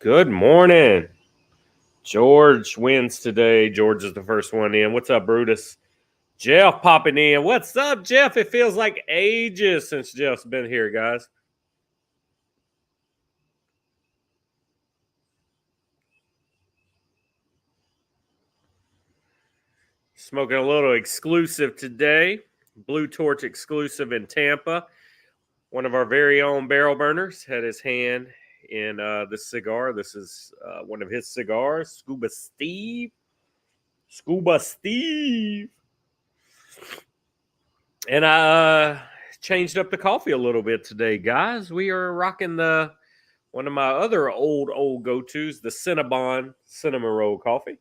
Good morning. George wins today. George is the first one in. What's up, Brutus? Jeff popping in. What's up, Jeff? It feels like ages since Jeff's been here, guys. Smoking a little exclusive today. Blue Torch exclusive in Tampa. One of our very own barrel burners had his hand in this cigar. This is one of his cigars, Scuba Steve. Scuba Steve. And I changed up the coffee a little bit today, guys. We are rocking one of my other old go-tos, the Cinnabon cinnamon roll coffee.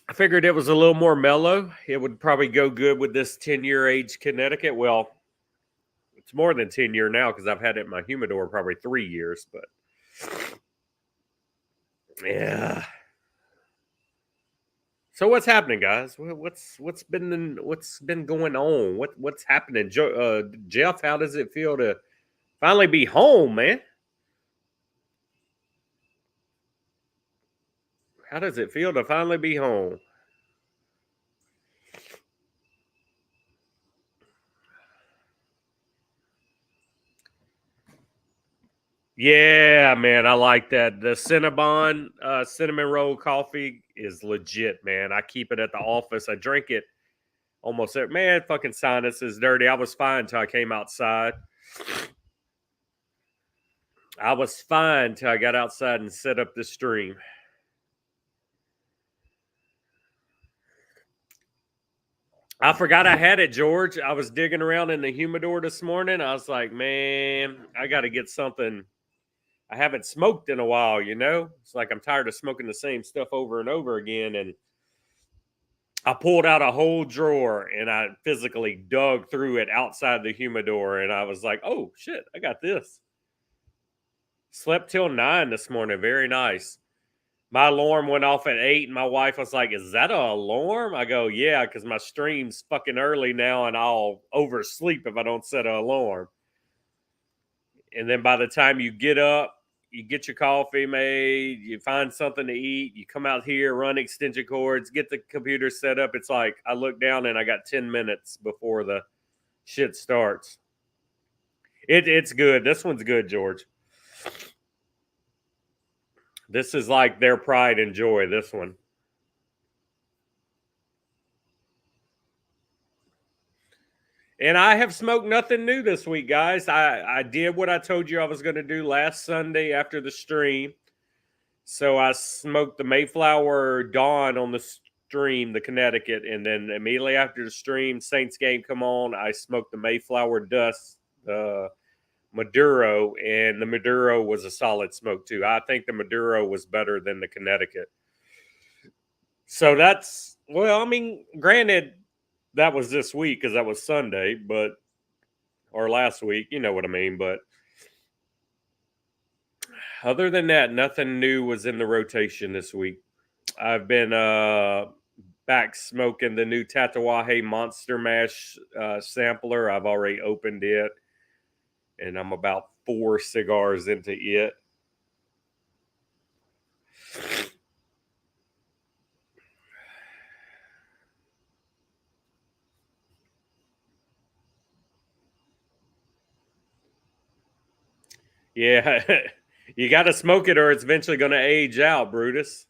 I figured it was a little more mellow. It would probably go good with this 10-year age Connecticut. Well, it's more than 10 year now because I've had it in my humidor probably 3 years, but yeah. So what's happening, guys? What's been going on? What's happening? Jeff, how does it feel to finally be home, man? How does it feel to finally be home? Yeah, man, I like that. The Cinnabon cinnamon roll coffee is legit, man. I keep it at the office. I drink it almost every man. Fucking sinus is dirty. I was fine until I came outside. I was fine until I got outside and set up the stream. I forgot I had it, George. I was digging around in the humidor this morning. I was like, man, I got to get something. I haven't smoked in a while, you know? It's like I'm tired of smoking the same stuff over and over again. And I pulled out a whole drawer and I physically dug through it outside the humidor. And I was like, oh, shit, I got this. Slept till 9 this morning. Very nice. My alarm went off at 8 and my wife was like, is that an alarm? I go, yeah, because my stream's fucking early now and I'll oversleep if I don't set an alarm. And then by the time you get up, you get your coffee made, you find something to eat, you come out here, run extension cords, get the computer set up. It's like I look down and I got 10 minutes before the shit starts. It's good. This one's good, George. This is like their pride and joy, this one. And I have smoked nothing new this week, guys. I did what I told you I was going to do last Sunday after the stream. So I smoked the Mayflower Dawn on the stream, the Connecticut, and then immediately after the stream, Saints game come on, I smoked the Mayflower Dust, Maduro, and the Maduro was a solid smoke too. I think the Maduro was better than the Connecticut. So that's, well, I mean, granted, that was this week because that was Sunday, or last week, you know what I mean. But other than that, nothing new was in the rotation this week. I've been back smoking the new Tatawahe Monster Mash sampler. I've already opened it, and I'm about 4 cigars into it. Yeah, you got to smoke it or it's eventually going to age out, Brutus.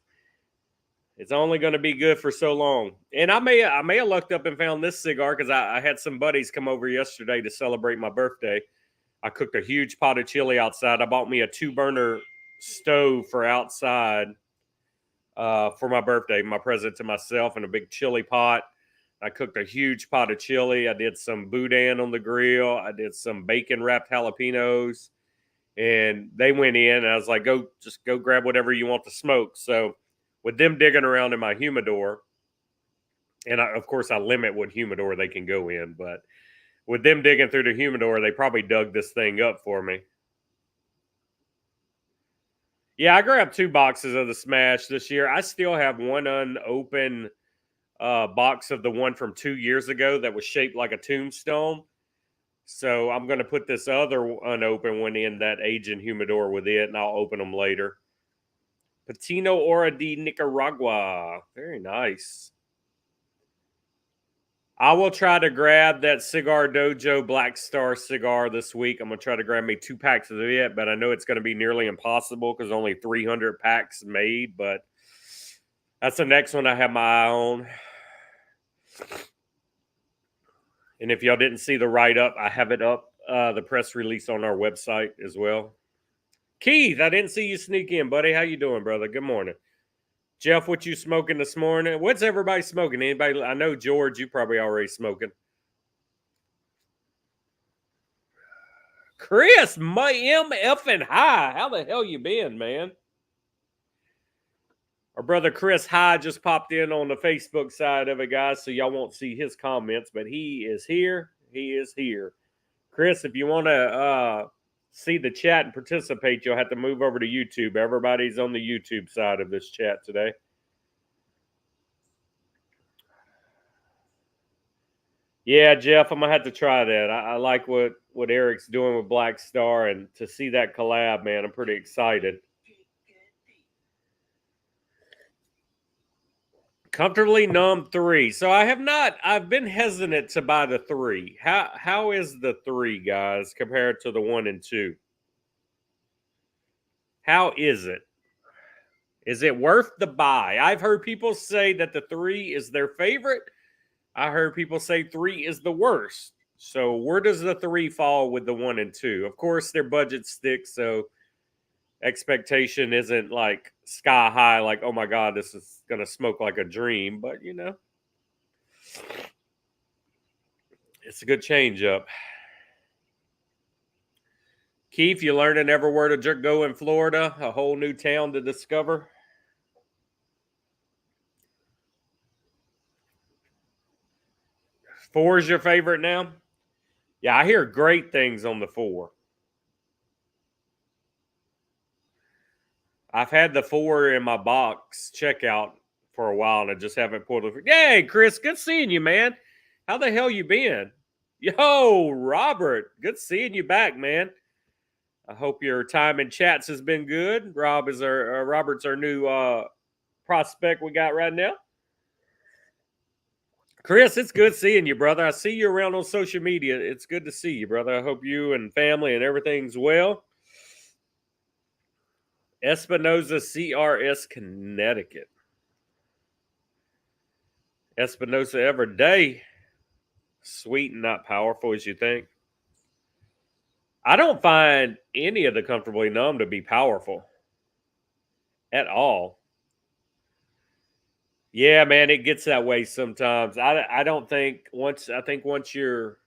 It's only going to be good for so long. And I may have looked up and found this cigar because I had some buddies come over yesterday to celebrate my birthday. I cooked a huge pot of chili outside. I bought me a 2-burner stove for outside for my birthday, my present to myself, and a big chili pot. I cooked a huge pot of chili. I did some boudin on the grill. I did some bacon wrapped jalapenos. And they went in, and I was like, go grab whatever you want to smoke. So with them digging around in my humidor, and of course I limit what humidor they can go in, but with them digging through the humidor, they probably dug this thing up for me. Yeah, I grabbed 2 boxes of the Smash this year. I still have one unopened box of the one from 2 years ago that was shaped like a tombstone. So I'm going to put this other unopened one in that aging humidor with it, and I'll open them later. Patino Ora de Nicaragua. Very nice. I will try to grab that Cigar Dojo Black Star cigar this week. I'm going to try to grab me 2 packs of it, but I know it's going to be nearly impossible because only 300 packs made. But that's the next one I have my eye on. And if y'all didn't see the write-up, I have it up, the press release on our website as well. Keith, I didn't see you sneak in, buddy. How you doing, brother? Good morning. Jeff, what you smoking this morning? What's everybody smoking? Anybody? I know, George, you probably already smoking. Chris, my MF and High. How the hell you been, man? Our brother Chris High just popped in on the Facebook side of it, guys, so y'all won't see his comments, but he is here. He is here. Chris, if you want to see the chat and participate, you'll have to move over to YouTube. Everybody's on the YouTube side of this chat today. Yeah, Jeff, I'm gonna have to try that. I like what Eric's doing with Black Star, and to see that collab, man, I'm pretty excited. Comfortably Numb 3. So I've been hesitant to buy the 3. How is the 3, guys, compared to the 1 and 2? How is it? Is it worth the buy? I've heard people say that the 3 is their favorite. I heard people say 3 is the worst. So where does the 3 fall with the 1 and 2? Of course, their budget sticks, so expectation isn't like sky high, like, oh my God, this is going to smoke like a dream. But, it's a good change up. Keith, you learning everywhere to go in Florida? A whole new town to discover? Four is your favorite now? Yeah, I hear great things on the 4. I've had the 4 in my box checkout for a while, and I just haven't pulled it. Hey, Chris, good seeing you, man. How the hell you been? Yo, Robert, good seeing you back, man. I hope your time in chats has been good. Robert's our new prospect we got right now. Chris, it's good seeing you, brother. I see you around on social media. It's good to see you, brother. I hope you and family and everything's well. Espinosa, CRS, Connecticut. Espinosa every day. Sweet and not powerful as you think. I don't find any of the Comfortably Numb to be powerful at all. Yeah, man, it gets that way sometimes. I don't think once you're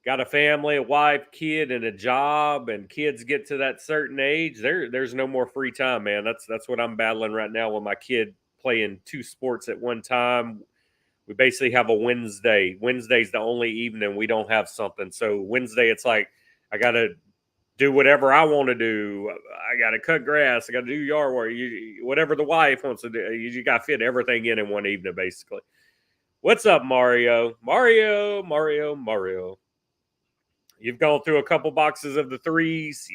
got a family, a wife, kid, and a job, and kids get to that certain age, there's no more free time, man. That's what I'm battling right now with my kid playing 2 sports at one time. We basically have a Wednesday. Wednesday's the only evening we don't have something. So Wednesday, it's like I got to do whatever I want to do. I got to cut grass. I got to do yard work. Whatever the wife wants to do. You got to fit everything in one evening, basically. What's up, Mario? Mario. You've gone through a couple boxes of the 3s.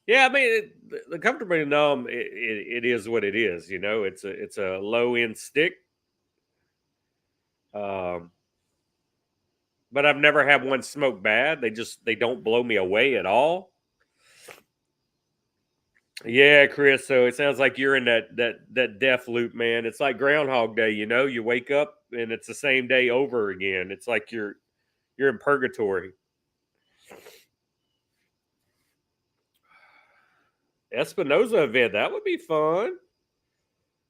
Yeah, I mean, the Comfortably Numb, it is what it is. It's a low end stick. But I've never had one smoke bad. They don't blow me away at all. Yeah, Chris. So it sounds like you're in that death loop, man. It's like Groundhog Day. You wake up and it's the same day over again. It's like you're in purgatory. Espinosa event, that would be fun.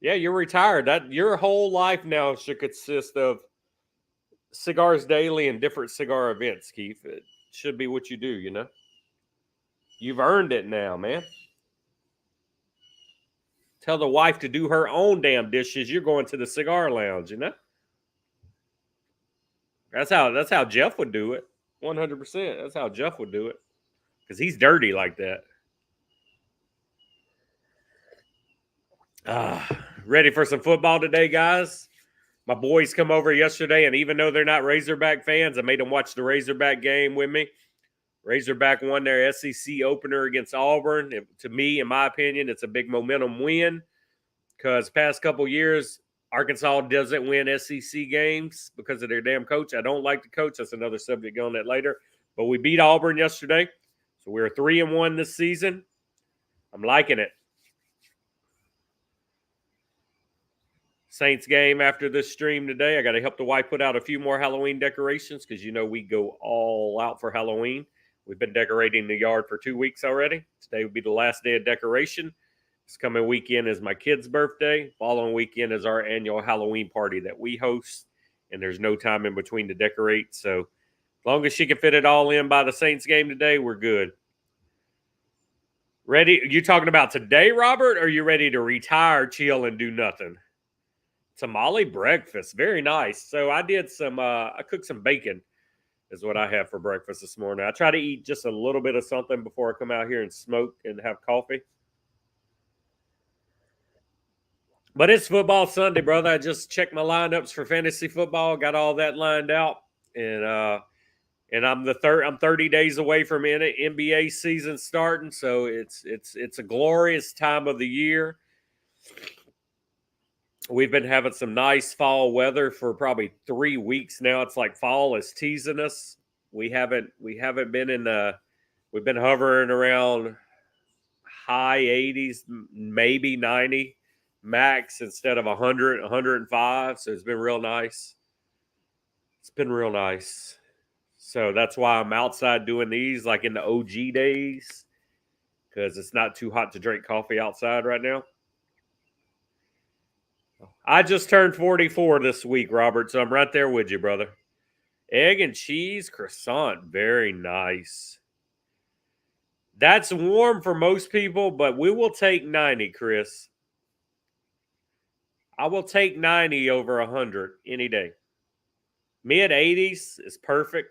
Yeah, you're retired. That your whole life now should consist of cigars daily and different cigar events, Keith. It should be what you do. You've earned it now, man. Tell the wife to do her own damn dishes. You're going to the cigar lounge, That's how Jeff would do it. 100%. That's how Jeff would do it. Because he's dirty like that. Ready for some football today, guys? My boys come over yesterday, and even though they're not Razorback fans, I made them watch the Razorback game with me. Razorback won their SEC opener against Auburn. To me, in my opinion, it's a big momentum win because past couple years, Arkansas doesn't win SEC games because of their damn coach. I don't like the coach. That's another subject. Go on that later. But we beat Auburn yesterday, so we're 3-1 this season. I'm liking it. Saints game after this stream today. I got to help the wife put out a few more Halloween decorations because we go all out for Halloween. We've been decorating the yard for 2 weeks already. Today would be the last day of decoration. This coming weekend is my kid's birthday. Following weekend is our annual Halloween party that we host, and there's no time in between to decorate. So as long as she can fit it all in by the Saints game today, we're good. Ready? Are you talking about today, Robert, or are you ready to retire, chill, and do nothing? Tamale breakfast. Very nice. So I did I cooked some bacon is what I have for breakfast this morning. I try to eat just a little bit of something before I come out here and smoke and have coffee. But it's football Sunday, brother. I just checked my lineups for fantasy football, got all that lined out. And I'm 30 days away from NBA season starting, so it's a glorious time of the year. We've been having some nice fall weather for probably 3 weeks now. It's like fall is teasing us. We haven't been we've been hovering around high 80s, maybe 90 max instead of 100, 105. So it's been real nice. It's been real nice. So that's why I'm outside doing these like in the OG days because it's not too hot to drink coffee outside right now. I just turned 44 this week, Robert, so I'm right there with you, brother. Egg and cheese croissant, very nice. That's warm for most people, but we will take 90, Chris. I will take 90 over 100 any day. Mid 80s is perfect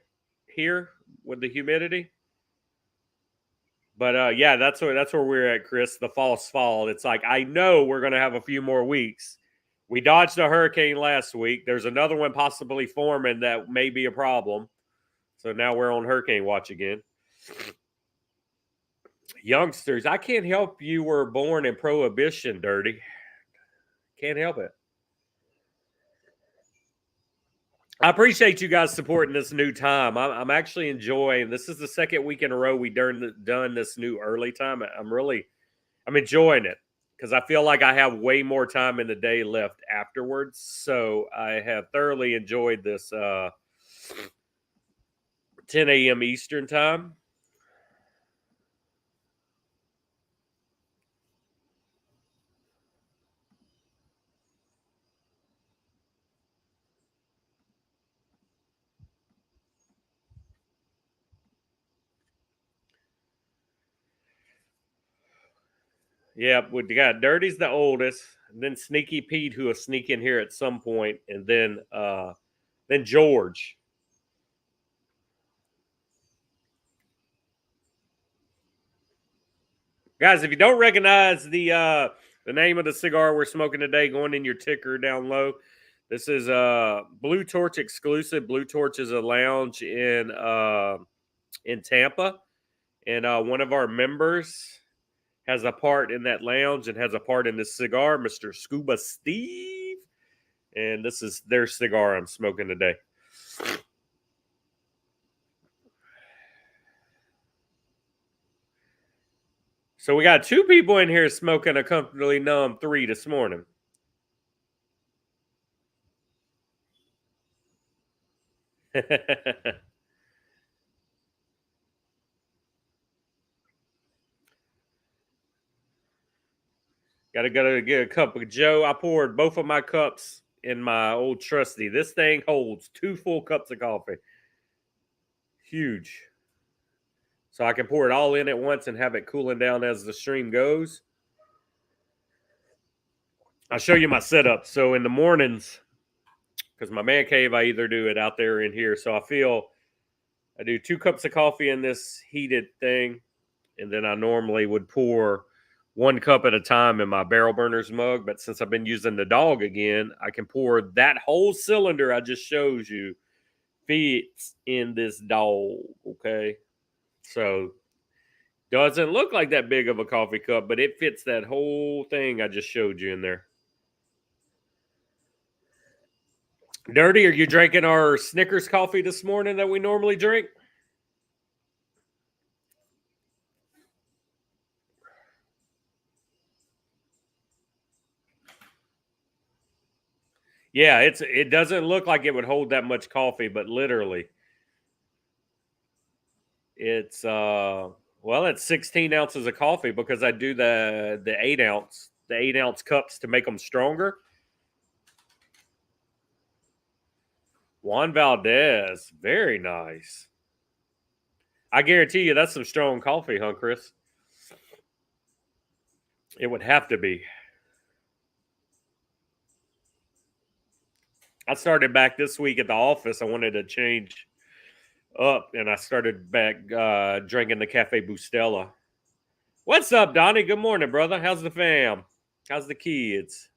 here with the humidity. But yeah, that's where we're at, Chris. The false fall. It's like I know we're going to have a few more weeks. We dodged a hurricane last week. There's another one possibly forming that may be a problem. So now we're on hurricane watch again. Youngsters, I can't help you were born in Prohibition, Dirty. Can't help it. I appreciate you guys supporting this new time. I'm actually enjoying. This is the second week in a row we done this new early time. I'm enjoying it because I feel like I have way more time in the day left afterwards. So I have thoroughly enjoyed this 10 a.m. Eastern time. Yeah, we got Dirty's the oldest, and then Sneaky Pete, who will sneak in here at some point, and then George. Guys, if you don't recognize the name of the cigar we're smoking today, going in your ticker down low, this is Blue Torch exclusive. Blue Torch is a lounge in Tampa, and one of our members has a part in that lounge and has a part in this cigar, Mr. Scuba Steve. And this is their cigar I'm smoking today. So we got 2 people in here smoking a comfortably numb 3 this morning. Gotta get a cup of Joe. I poured both of my cups in my old trusty. This thing holds 2 full cups of coffee. Huge. So I can pour it all in at once and have it cooling down as the stream goes. I'll show you my setup. So in the mornings, because my man cave, I either do it out there or in here. So I do 2 cups of coffee in this heated thing, and then I normally would pour 1 cup at a time in my barrel burners mug. But since I've been using the dog again, I can pour that whole cylinder I just showed you fits in this dog. Okay. So doesn't look like that big of a coffee cup, but it fits that whole thing I just showed you in there. Dirty, are you drinking our Snickers coffee this morning that we normally drink? Yeah, it doesn't look like it would hold that much coffee, but literally it's well, it's 16 ounces of coffee because I do the 8 ounce cups to make them stronger. Juan Valdez, very nice. I guarantee you that's some strong coffee, huh, Chris? It would have to be. I started back this week at the office. I wanted to change up, and I started back drinking the Cafe Bustelo. What's up, Donnie? Good morning, brother. How's the fam? How's the kids?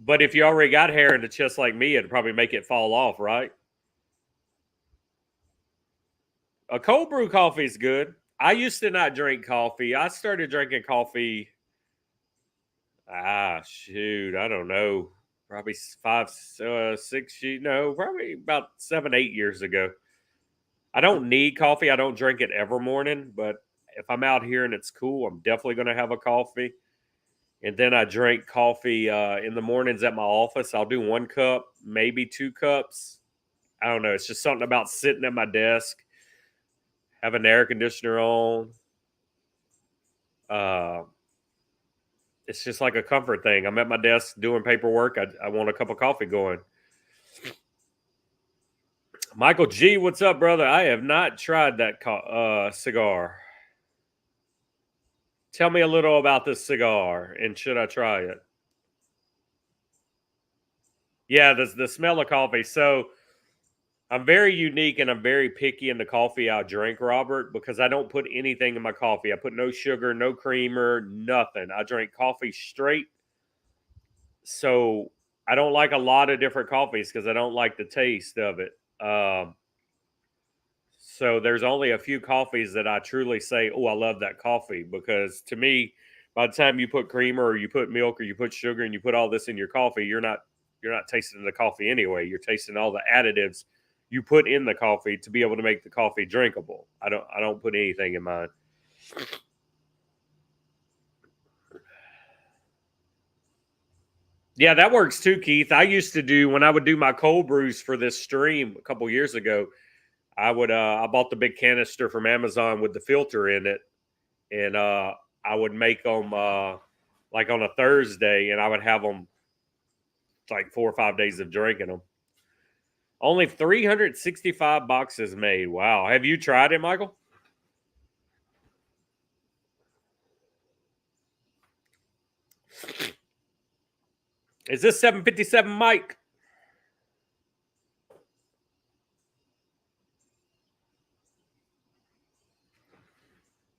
But if you already got hair in the chest like me, it'd probably make it fall off, right? A cold brew coffee is good. I used to not drink coffee. I started drinking coffee. Shoot, I don't know. Probably 5, 6. Probably about 7, 8 years ago. I don't need coffee. I don't drink it every morning, but if I'm out here and it's cool, I'm definitely going to have a coffee. And then I drink coffee in the mornings at my office. I'll do 1 cup, maybe 2 cups. I don't know. It's just something about sitting at my desk, having the air conditioner on. It's just like a comfort thing. I'm at my desk doing paperwork. I want a cup of coffee going. Michael G, what's up, brother? I have not tried that cigar. Tell me a little about this cigar, and should I try it? Yeah, the smell of coffee. So I'm very unique and I'm very picky in the coffee I drink, Robert, because I don't put anything in my coffee. I put no sugar, no creamer, nothing. I drink coffee straight. So I don't like a lot of different coffees because I don't like the taste of it. So there's only a few coffees that I truly say, "Oh, I love that coffee," because to me, by the time you put creamer or you put milk or you put sugar and you put all this in your coffee, you're not tasting the coffee anyway. You're tasting all the additives you put in the coffee to be able to make the coffee drinkable. I don't put anything in mine. Yeah, that works too, Keith. I used to do when I would do my cold brews for this stream a couple years ago. I bought the big canister from Amazon with the filter in it, and I would make them like on a Thursday, and I would have them like 4 or 5 days of drinking them. Only 365 boxes made. Wow. Have you tried it, Michael? Is this 757 Mike?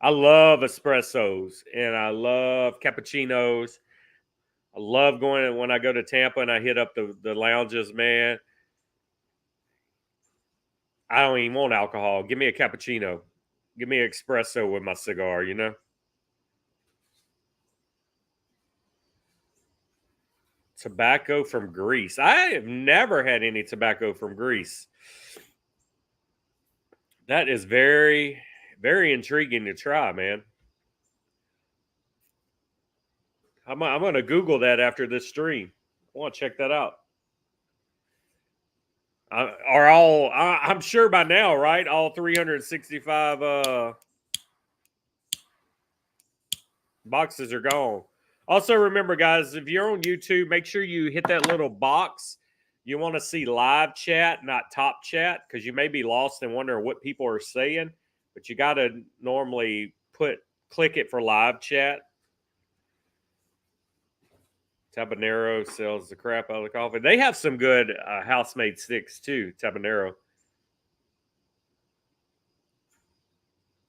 I love espressos and I love cappuccinos. I love going when I go to Tampa and I hit up the lounges, man. I don't even want alcohol. Give me a cappuccino. Give me an espresso with my cigar. Tobacco from Greece. I have never had any tobacco from Greece. That is very, very intriguing to try, man. I'm going to Google that after this stream. I want to check that out. I'm sure by now, right? All 365 boxes are gone. Also, remember, guys, if you're on YouTube, make sure you hit that little box. You want to see live chat, not top chat, because you may be lost and wondering what people are saying. But you got to normally click it for live chat. Tabanero sells the crap out of the coffee. They have some good house-made sticks too, Tabanero.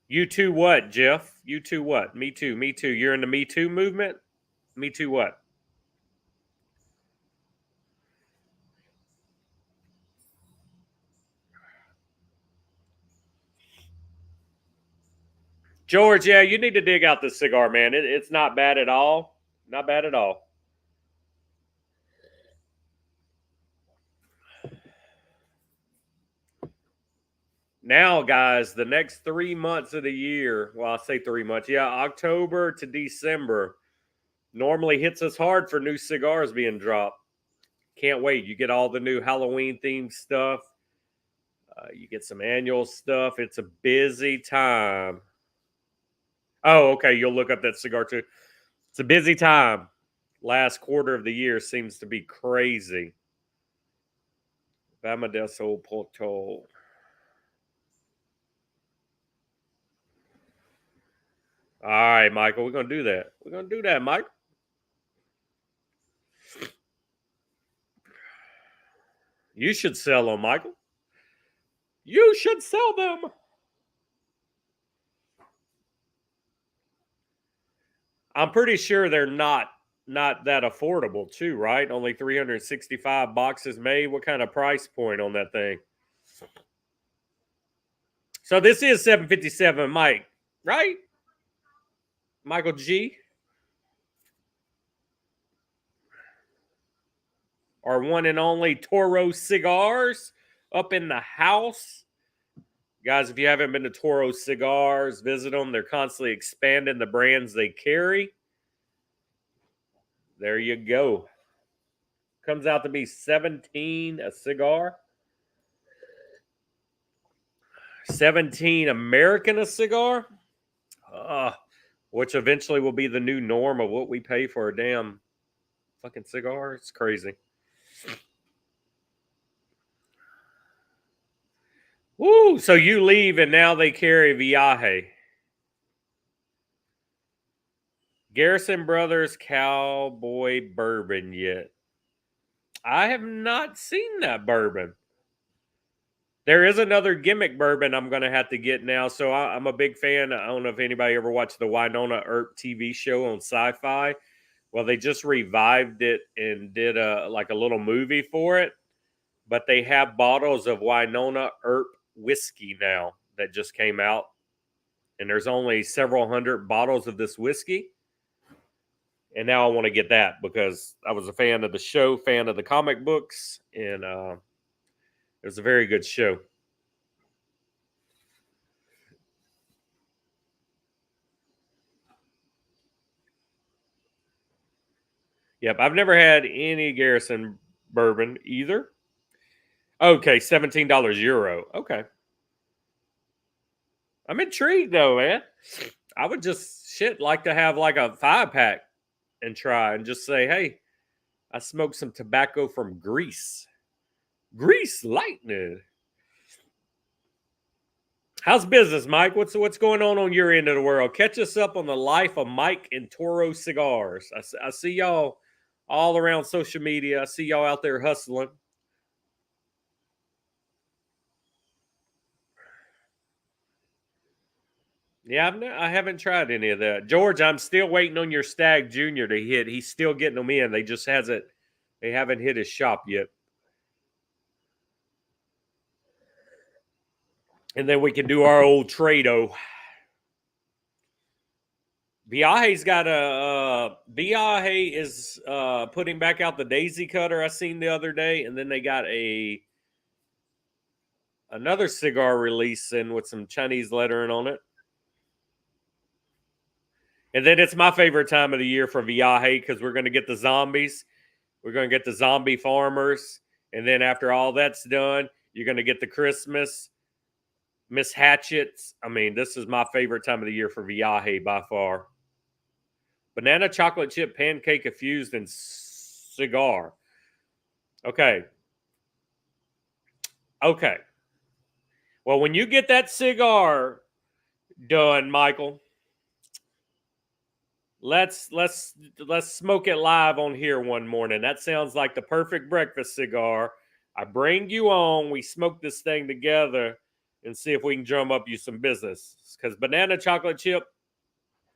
You too what, Jeff? You too what? Me too. Me too. You're in the Me Too movement? Me too what? George, yeah, you need to dig out this cigar, man. It's not bad at all. Not bad at all. Now, guys, the next 3 months of the year, well, I say 3 months, yeah, October to December normally hits us hard for new cigars being dropped. Can't wait. You get all the new Halloween themed stuff. You get some annual stuff. It's a busy time. Oh, okay. You'll look up that cigar too. It's a busy time. Last quarter of the year seems to be crazy. Vamadeso Porto. All right, Michael. We're going to do that. We're going to do that, Mike. You should sell them, Michael. You should sell them. I'm pretty sure they're not that affordable too, right? Only 365 boxes made. What kind of price point on that thing? So this is 757 Mike, right? Michael G. Our one and only Toro Cigars up in the house. Guys, if you haven't been to Toro Cigars, visit them. They're constantly expanding the brands they carry. There you go. Comes out to be 17 a cigar. 17 American a cigar. Which eventually will be the new norm of what we pay for a damn fucking cigar. It's crazy. Woo! So you leave and now they carry Viaje. Garrison Brothers Cowboy Bourbon yet. I have not seen that bourbon. There is another gimmick bourbon I'm going to have to get now. So I'm a big fan. I don't know if anybody ever watched the Winona Earp TV show on Sci-Fi. Well, they just revived it and did a little movie for it. But they have bottles of Winona Earp whiskey now that just came out. And there's only several hundred bottles of this whiskey. And now I want to get that because I was a fan of the show, fan of the comic books, and it was a very good show. Yep, I've never had any Garrison bourbon either. Okay, $17 euro. Okay. I'm intrigued though, man. I would just like to have like a 5-pack and try and just say, hey, I smoked some tobacco from Greece. Grease lightning. How's business, Mike? What's going on your end of the world? Catch us up on the life of Mike and Toro Cigars. I see y'all all around social media. I see y'all out there hustling. Yeah, I haven't tried any of that. George, I'm still waiting on your Stag Junior to hit. He's still getting them in. They haven't hit his shop yet. And then we can do our old trado. Viaje's got Viaje is putting back out the Daisy Cutter I seen the other day, and then they got another cigar releasing with some Chinese lettering on it. And then it's my favorite time of the year for Viaje because we're going to get the zombies. We're going to get the zombie farmers. And then after all that's done, you're going to get the Christmas Miss Hatchets. I mean, this is my favorite time of the year for Viaje by far. Banana chocolate chip pancake infused in cigar. Okay. Well, when you get that cigar done, Michael, let's smoke it live on here one morning. That sounds like the perfect breakfast cigar. I bring you on, we smoke this thing together, and see if we can drum up you some business. Because banana chocolate chip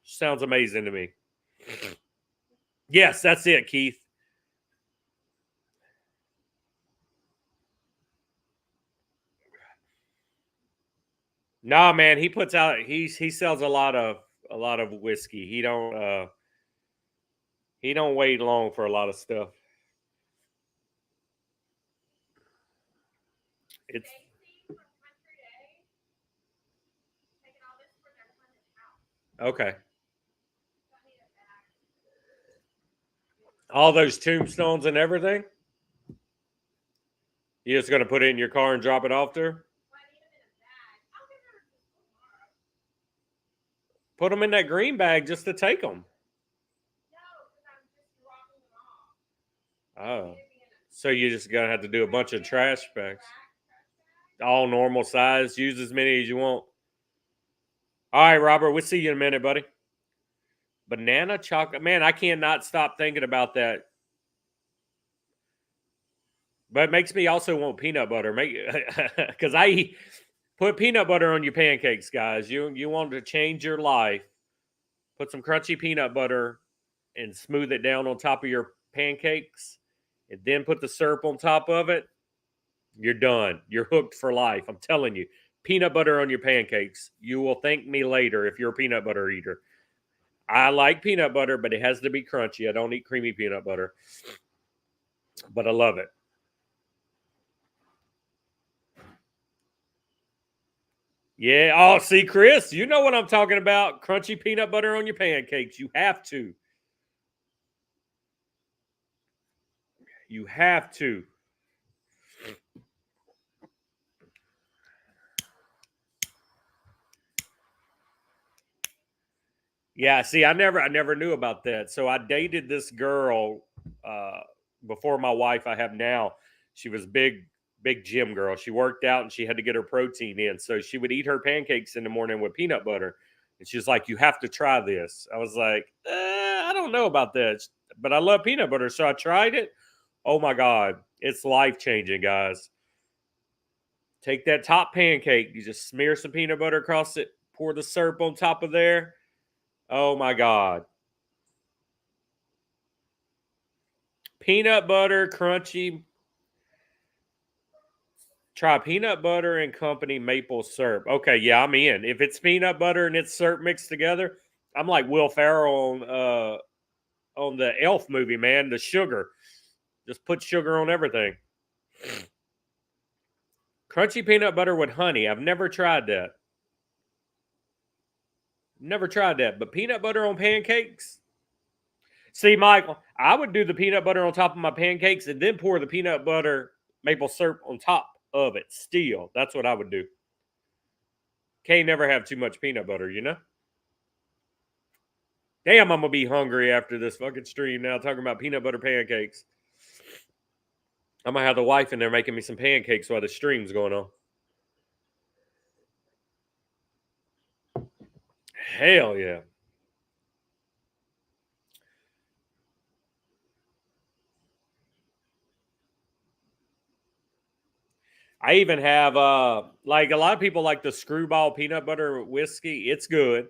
sounds amazing to me. Yes, that's it, Keith. Nah, man, he puts out he sells a lot of whiskey. He don't wait long for a lot of stuff. It's okay. All those tombstones and everything. You just gonna put it in your car and drop it off there? Put them in that green bag just to take them. Oh, so you're just gonna have to do a bunch of trash bags, all normal size. Use as many as you want. All right, Robert. We'll see you in a minute, buddy. Banana chocolate, man. I cannot stop thinking about that. But it makes me also want peanut butter. Because I put peanut butter on your pancakes, guys. You want to change your life. Put some crunchy peanut butter and smooth it down on top of your pancakes, and then put the syrup on top of it. You're done. You're hooked for life. I'm telling you. Peanut butter on your pancakes. You will thank me later if you're a peanut butter eater. I like peanut butter, but it has to be crunchy. I don't eat creamy peanut butter, but I love it. Yeah. Oh, see, Chris, you know what I'm talking about. Crunchy peanut butter on your pancakes. You have to. You have to. Yeah, see, I never knew about that. So I dated this girl before my wife I have now. She was big gym girl. She worked out and she had to get her protein in. So she would eat her pancakes in the morning with peanut butter. And she's like, "You have to try this." I was like, I don't know about that, but I love peanut butter, so I tried it. Oh my god, it's life changing, guys. Take that top pancake, you just smear some peanut butter across it, pour the syrup on top of there. Oh my god. Peanut butter, crunchy. Try peanut butter and company maple syrup. Okay, yeah, I'm in. If it's peanut butter and it's syrup mixed together, I'm like Will Ferrell on the Elf movie, man. The sugar, just put sugar on everything. Crunchy peanut butter with honey. I've never tried that. Never tried that. But peanut butter on pancakes. See, Michael, I would do the peanut butter on top of my pancakes and then pour the peanut butter maple syrup on top of it. Still, that's what I would do. Can't never have too much peanut butter, you know? Damn, I'm gonna be hungry after this fucking stream now talking about peanut butter pancakes. I'm gonna have the wife in there making me some pancakes while the stream's going on. Hell yeah. I even have like a lot of people like the screwball peanut butter whiskey. It's good.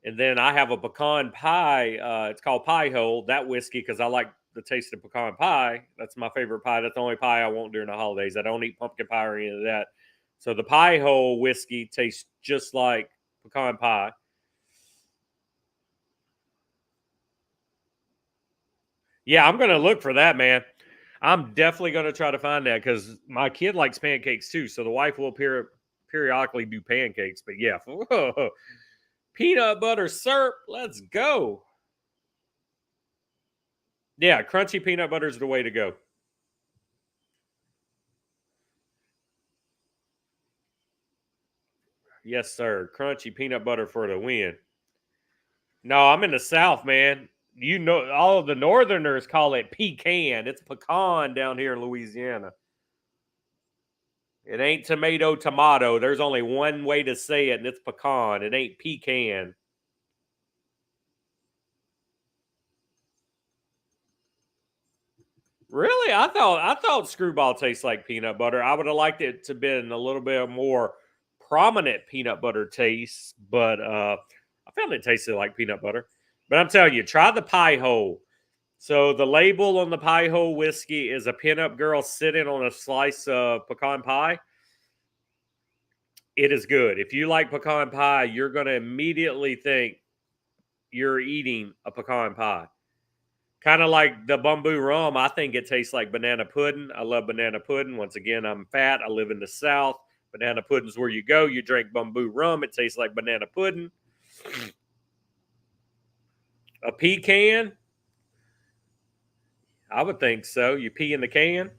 And then I have a pecan pie. It's called Pie Hole. That whiskey because I like the taste of pecan pie. That's my favorite pie. That's the only pie I want during the holidays. I don't eat pumpkin pie or any of that. So the Pie Hole whiskey tastes just like pecan pie. Yeah, I'm gonna look for that, man. I'm definitely gonna try to find that because my kid likes pancakes too. So the wife will periodically do pancakes. But yeah, whoa, peanut butter syrup. Let's go. Yeah, crunchy peanut butter is the way to go. Yes, sir. Crunchy peanut butter for the win. No, I'm in the South, man. You know, all of the Northerners call it pecan. It's pecan down here in Louisiana. It ain't tomato. There's only one way to say it, and it's pecan. It ain't pecan. Really? I thought screwball tastes like peanut butter. I would have liked it to been a little bit more prominent peanut butter taste, but I found it tasted like peanut butter. But I'm telling you, try the pie hole. So the label on the pie hole whiskey is a pinup girl sitting on a slice of pecan pie. It is good. If you like pecan pie, you're going to immediately think you're eating a pecan pie. Kind of like the bamboo rum. I think it tastes like banana pudding. I love banana pudding. Once again, I'm fat. I live in the South. Banana pudding's where you go. You drink bamboo rum. It tastes like banana pudding. A pecan? I would think so. You pee in the can?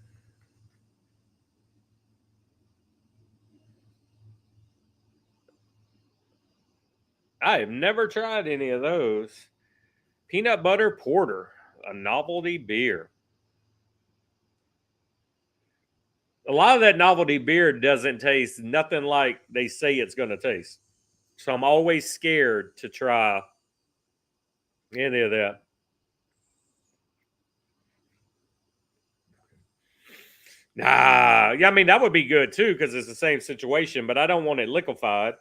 I have never tried any of those. Peanut butter porter, a novelty beer. A lot of that novelty beer doesn't taste nothing like they say it's going to taste. So I'm always scared to try any of that. Nah, yeah, I mean that would be good too because it's the same situation, but I don't want it liquefied.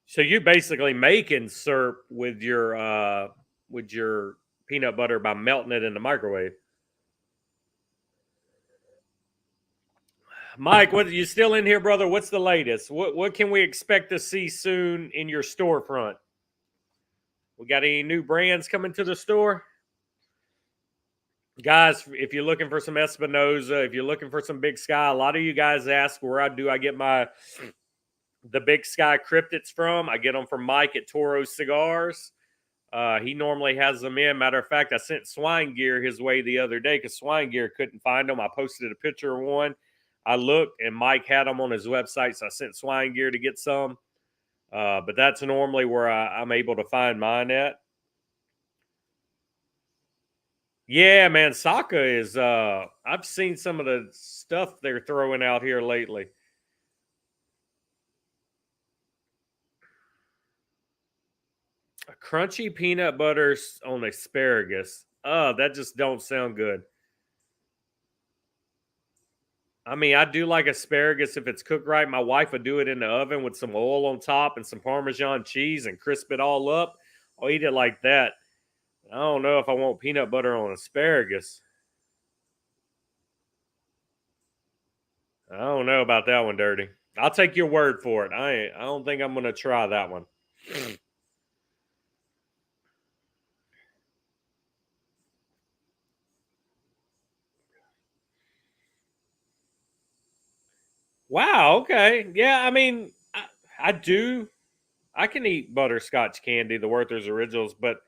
So you basically making syrup with your peanut butter by melting it in the microwave. Mike, what you still in here, brother? What's the latest? What can we expect to see soon in your storefront? We got any new brands coming to the store? Guys, if you're looking for some Espinosa, if you're looking for some Big Sky, a lot of you guys ask where I get the Big Sky cryptids from. I get them from Mike at Toro Cigars. He normally has them in. Matter of fact, I sent Swine Gear his way the other day because Swine Gear couldn't find them. I posted a picture of one. I looked and Mike had them on his website, so I sent Swine Gear to get some. But that's normally where I'm able to find mine at. Yeah, man, Saka is. I've seen some of the stuff they're throwing out here lately. A crunchy peanut butter on asparagus. Oh, that just don't sound good. I mean, I do like asparagus if it's cooked right. My wife would do it in the oven with some oil on top and some Parmesan cheese and crisp it all up. I'll eat it like that. I don't know if I want peanut butter on asparagus. I don't know about that one, Dirty. I'll take your word for it. I don't think I'm gonna try that one. Wow. Okay. Yeah. I mean, I do. I can eat butterscotch candy, the Werther's Originals, but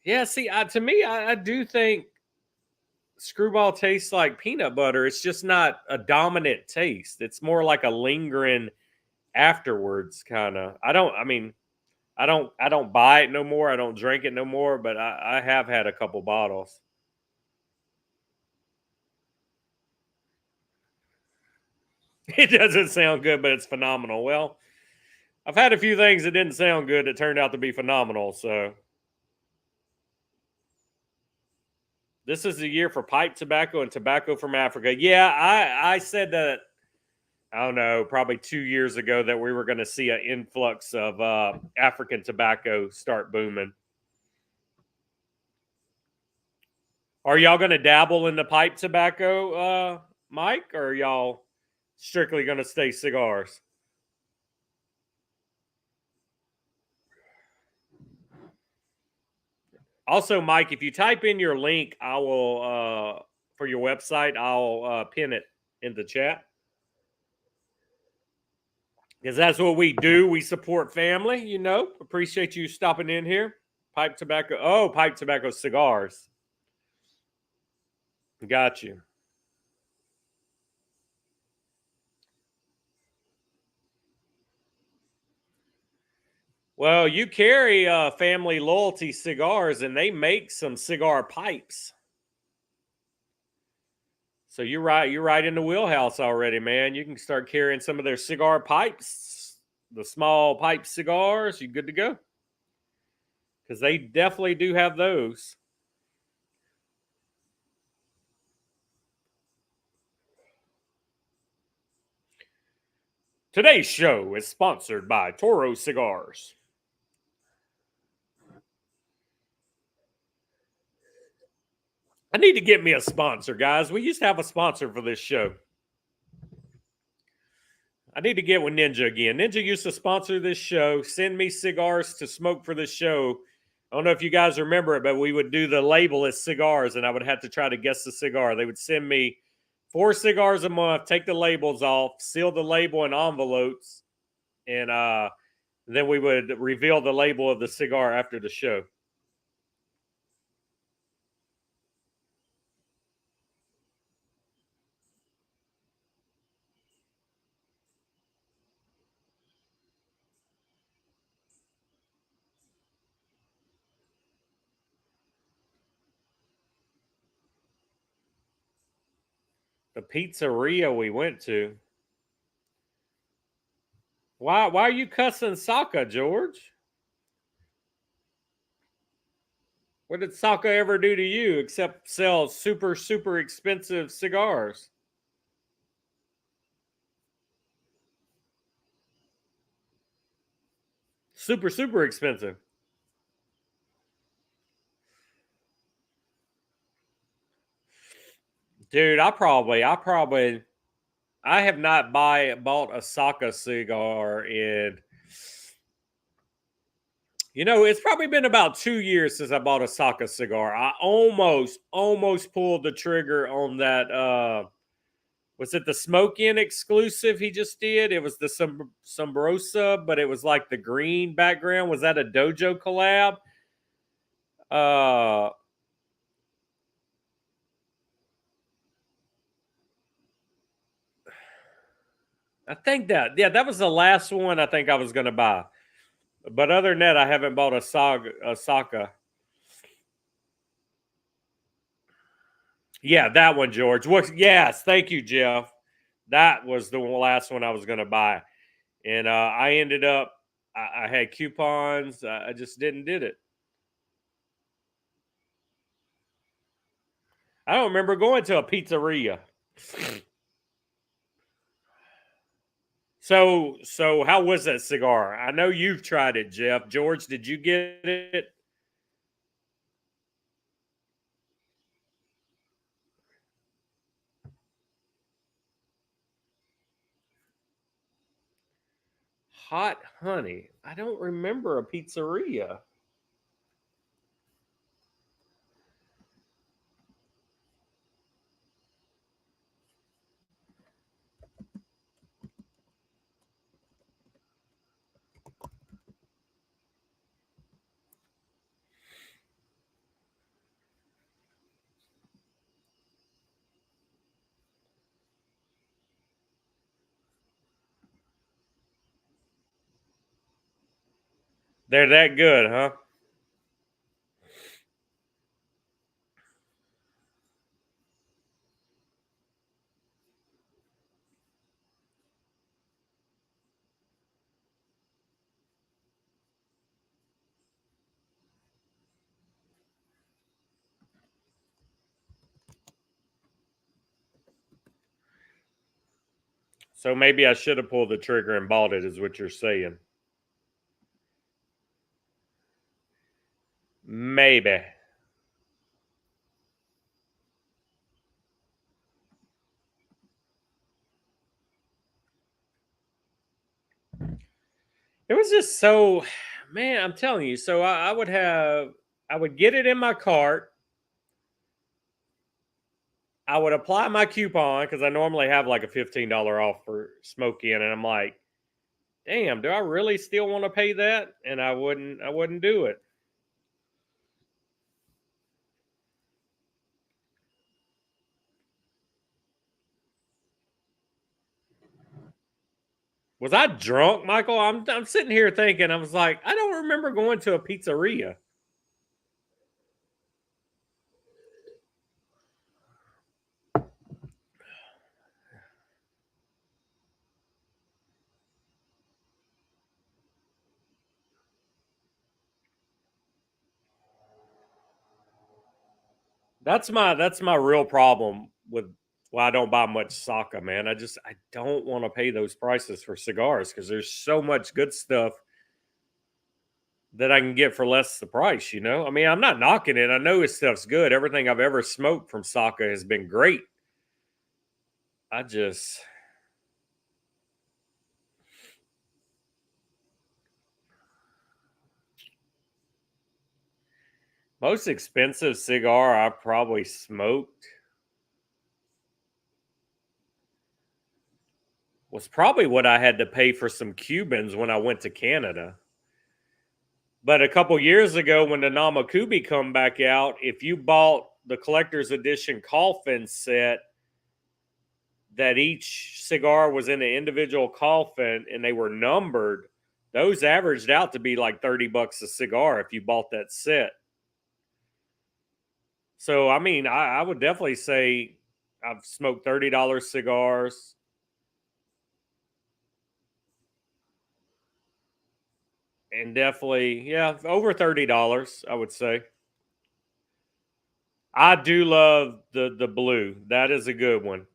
yeah. See, to me, I do think Screwball tastes like peanut butter. It's just not a dominant taste. It's more like a lingering afterwards kind of. I don't. I mean, I don't buy it no more. I don't drink it no more. But I have had a couple bottles. It doesn't sound good, but it's phenomenal. Well, I've had a few things that didn't sound good that turned out to be phenomenal. So this is the year for pipe tobacco and tobacco from Africa. Yeah, I said that. I don't know, probably 2 years ago that we were going to see an influx of African tobacco start booming. Are y'all going to dabble in the pipe tobacco, Mike, or are y'all strictly going to stay cigars? Also, Mike, if you type in your link, I will for your website. I'll pin it in the chat because that's what we do. We support family. Appreciate you stopping in here. Pipe tobacco. Oh, pipe tobacco cigars. Got you. Well, you carry Family Loyalty Cigars, and they make some cigar pipes. So you're right. You're right in the wheelhouse already, man. You can start carrying some of their cigar pipes, the small pipe cigars. You're good to go. because they definitely do have those. Today's show is sponsored by Toro Cigars. I need to get me a sponsor, guys. We used to have a sponsor for this show. I need to get with Ninja again. Ninja used to sponsor this show, send me cigars to smoke for this show. I don't know if you guys remember it, but we would do the label as cigars, and I would have to try to guess the cigar. They would send me 4 cigars a month, take the labels off, seal the label in envelopes, and then we would reveal the label of the cigar after the show. The pizzeria we went to. Why are you cussing Sokka, George? What did Sokka ever do to you except sell super expensive cigars? Super expensive. Dude, I have not bought a Sokka cigar in, it's probably been about 2 years since I bought a Sokka cigar. I almost pulled the trigger on that. Was it the Smoke In exclusive he just did? It was the Sombrosa, but it was like the green background. Was that a Dojo collab? Uh, I think that was the last one I think I was going to buy. But other than that, I haven't bought a Sokka. Yeah, that one, George. Yes, thank you, Jeff. That was the last one I was going to buy, and I ended up. I had coupons. I just did it. I don't remember going to a pizzeria. So how was that cigar? I know you've tried it, Jeff. George, did you get it? Hot honey. I don't remember a pizzeria. They're that good, huh? So maybe I should have pulled the trigger and bought it, is what you're saying. Maybe. It was just so, man, I'm telling you. So I would get it in my cart. I would apply my coupon because I normally have like a $15 off for Smoke In, and I'm like, damn, do I really still want to pay that? And I wouldn't do it. Was I drunk, Michael? I'm sitting here thinking, I was like, I don't remember going to a pizzeria. That's my real problem with why I don't buy much Saka, man. I don't want to pay those prices for cigars because there's so much good stuff that I can get for less the price, you know? I mean, I'm not knocking it. I know his stuff's good. Everything I've ever smoked from Saka has been great. I just most expensive cigar I probably smoked was probably what I had to pay for some Cubans when I went to Canada. But a couple years ago, when the Namakubi come back out, if you bought the collector's edition coffin set, that each cigar was in an individual coffin and they were numbered, those averaged out to be like $30 a cigar if you bought that set. So I mean, I would definitely say I've smoked $30 cigars. And definitely, yeah, over $30, I would say. I do love the blue. That is a good one.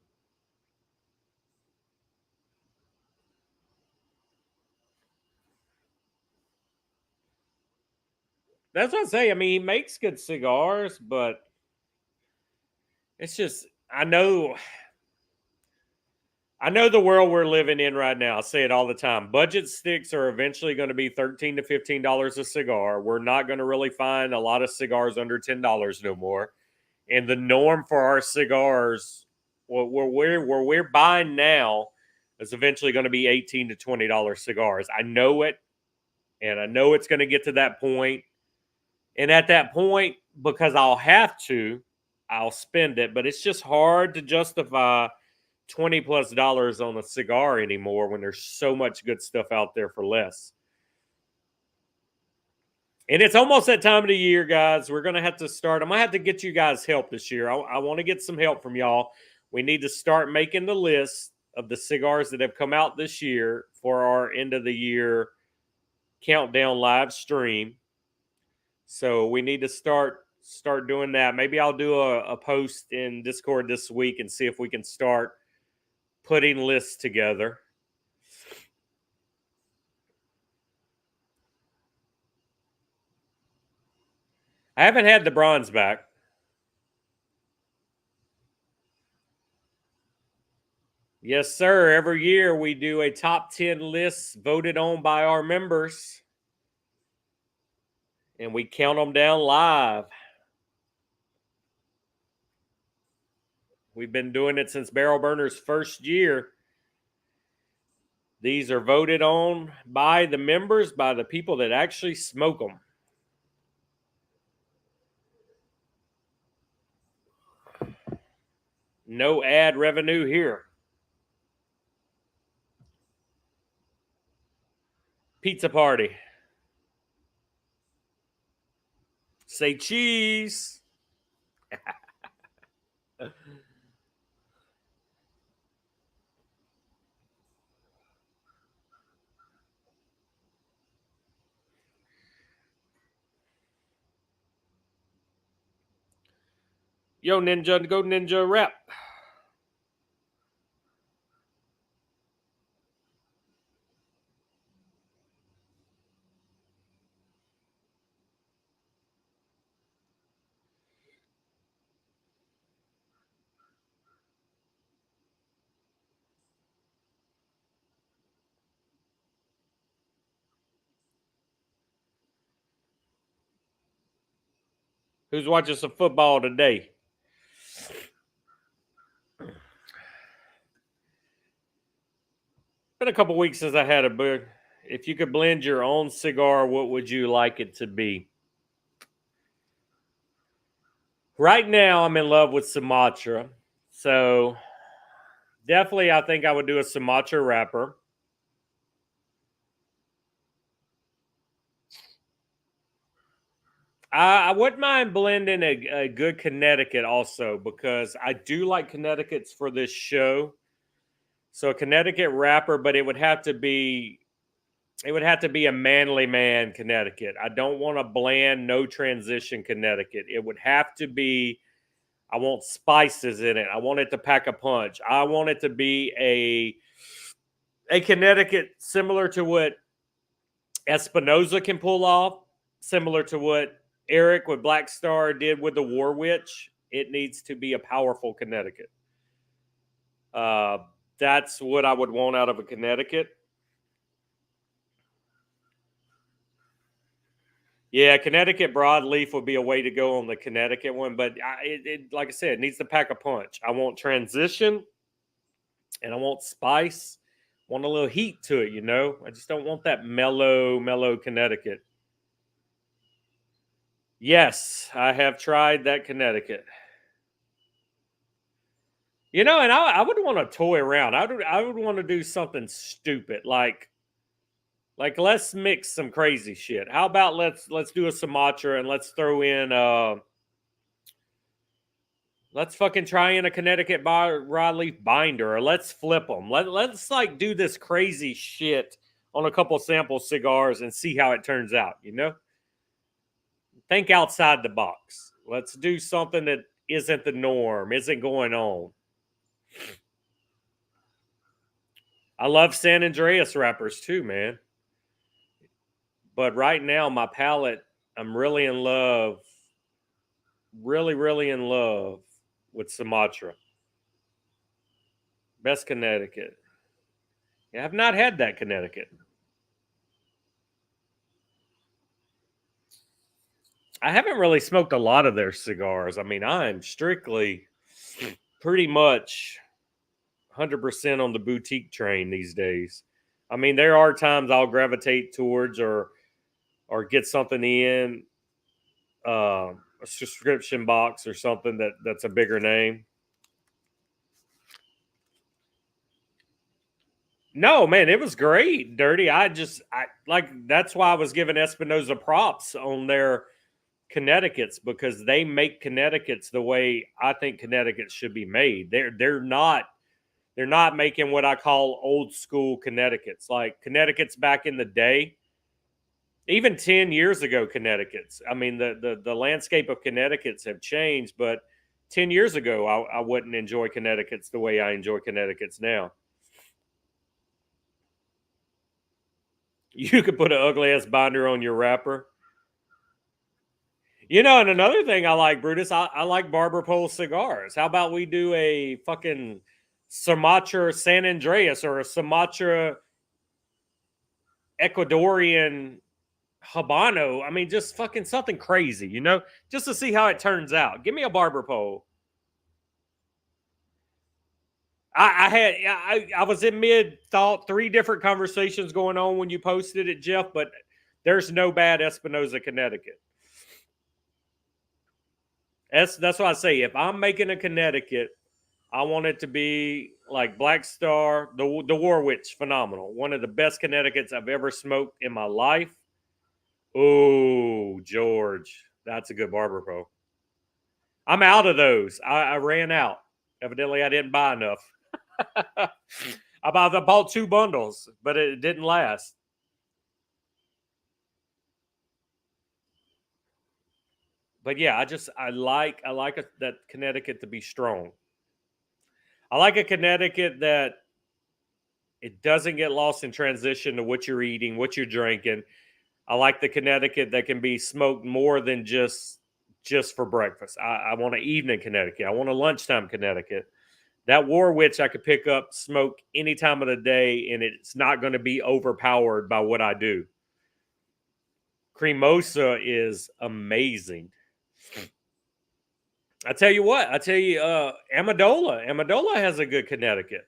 That's what I say. I mean, he makes good cigars, but it's just I know the world we're living in right now. I say it all the time. Budget sticks are eventually going to be $13 to $15 a cigar. We're not going to really find a lot of cigars under $10 no more. And the norm for our cigars, where we're buying now, is eventually going to be $18 to $20 cigars. I know it, and I know it's going to get to that point. And at that point, because I'll have to, I'll spend it. But it's just hard to justify $20+ on a cigar anymore when there's so much good stuff out there for less. And it's almost that time of the year, guys. We're gonna have to start. I'm gonna have to get you guys help this year. I want to get some help from y'all. We need to start making the list of the cigars that have come out this year for our end of the year countdown live stream. So we need to start doing that. Maybe I'll do a post in Discord this week and see if we can start putting lists together. I haven't had the bronze back. Yes, sir. Every year we do a top 10 list voted on by our members, and we count them down live. We've been doing it since Barrel Burner's first year. These are voted on by the members, by the people that actually smoke them. No ad revenue here. Pizza party. Say cheese. Yo, Ninja, go Ninja rep. Who's watching some football today? Been a couple weeks since I had a beer. If you could blend your own cigar, what would you like it to be? Right now, I'm in love with Sumatra. So definitely, I think I would do a Sumatra wrapper. I wouldn't mind blending a good Connecticut also because I do like Connecticut's for this show. So a Connecticut wrapper, but it would have to be a manly man Connecticut. I don't want a bland, no transition Connecticut. It would have to be I want spices in it. I want it to pack a punch. I want it to be a Connecticut similar to what Espinosa can pull off, similar to what Eric with Black Star did with the War Witch. It needs to be a powerful Connecticut. Uh, that's what I would want out of a Connecticut. Yeah, Connecticut broadleaf would be a way to go on the Connecticut one, but like I said, it needs to pack a punch. I want transition, and I want spice. Want a little heat to it, you know. I just don't want that mellow Connecticut. Yes, I have tried that Connecticut. You know, and I would want to toy around. I would want to do something stupid like let's mix some crazy shit. How about let's do a Sumatra and let's throw in let's fucking try in a Connecticut broadleaf binder, or let's flip them. Let's like do this crazy shit on a couple sample cigars and see how it turns out, you know? Think outside the box. Let's do something that isn't the norm, isn't going on. I love San Andreas wrappers too, man. But right now, my palate, I'm really in love, really in love with Sumatra. Best Connecticut. Yeah, I've not had that Connecticut. I haven't really smoked a lot of their cigars. I mean, I'm strictly pretty much 100% on the boutique train these days. I mean, there are times I'll gravitate towards or get something in a subscription box or something that's a bigger name. No, man, it was great, Dirty. I like that's why I was giving Espinosa props on their Connecticut's, because they make Connecticut's the way I think Connecticut's should be made. They're not making what I call old school Connecticut's, like Connecticut's back in the day. Even 10 years ago, Connecticut's. I mean, the landscape of Connecticut's have changed, but 10 years ago, I wouldn't enjoy Connecticut's the way I enjoy Connecticut's now. You could put an ugly ass binder on your wrapper. You know, and another thing I like, Brutus, I like Barber Pole cigars. How about we do a fucking Sumatra San Andreas or a Sumatra Ecuadorian Habano? I mean, just fucking something crazy, you know, just to see how it turns out. Give me a Barber Pole. I was in mid thought, three different conversations going on when you posted it, Jeff, but there's no bad Espinosa, Connecticut. That's what I say. If I'm making a Connecticut, I want it to be like Black Star, the War Witch, phenomenal. One of the best Connecticut's I've ever smoked in my life. Oh, George, that's a good Barber Pole. I'm out of those. I ran out. Evidently, I didn't buy enough. I bought 2 bundles, but it didn't last. But yeah, I like that Connecticut to be strong. I like a Connecticut that it doesn't get lost in transition to what you're eating, what you're drinking. I like the Connecticut that can be smoked more than just for breakfast. I want an evening Connecticut. I want a lunchtime Connecticut. That War Witch I could pick up, smoke any time of the day, and it's not going to be overpowered by what I do. Cremosa is amazing. I tell you what, Amendola. Amendola has a good Connecticut.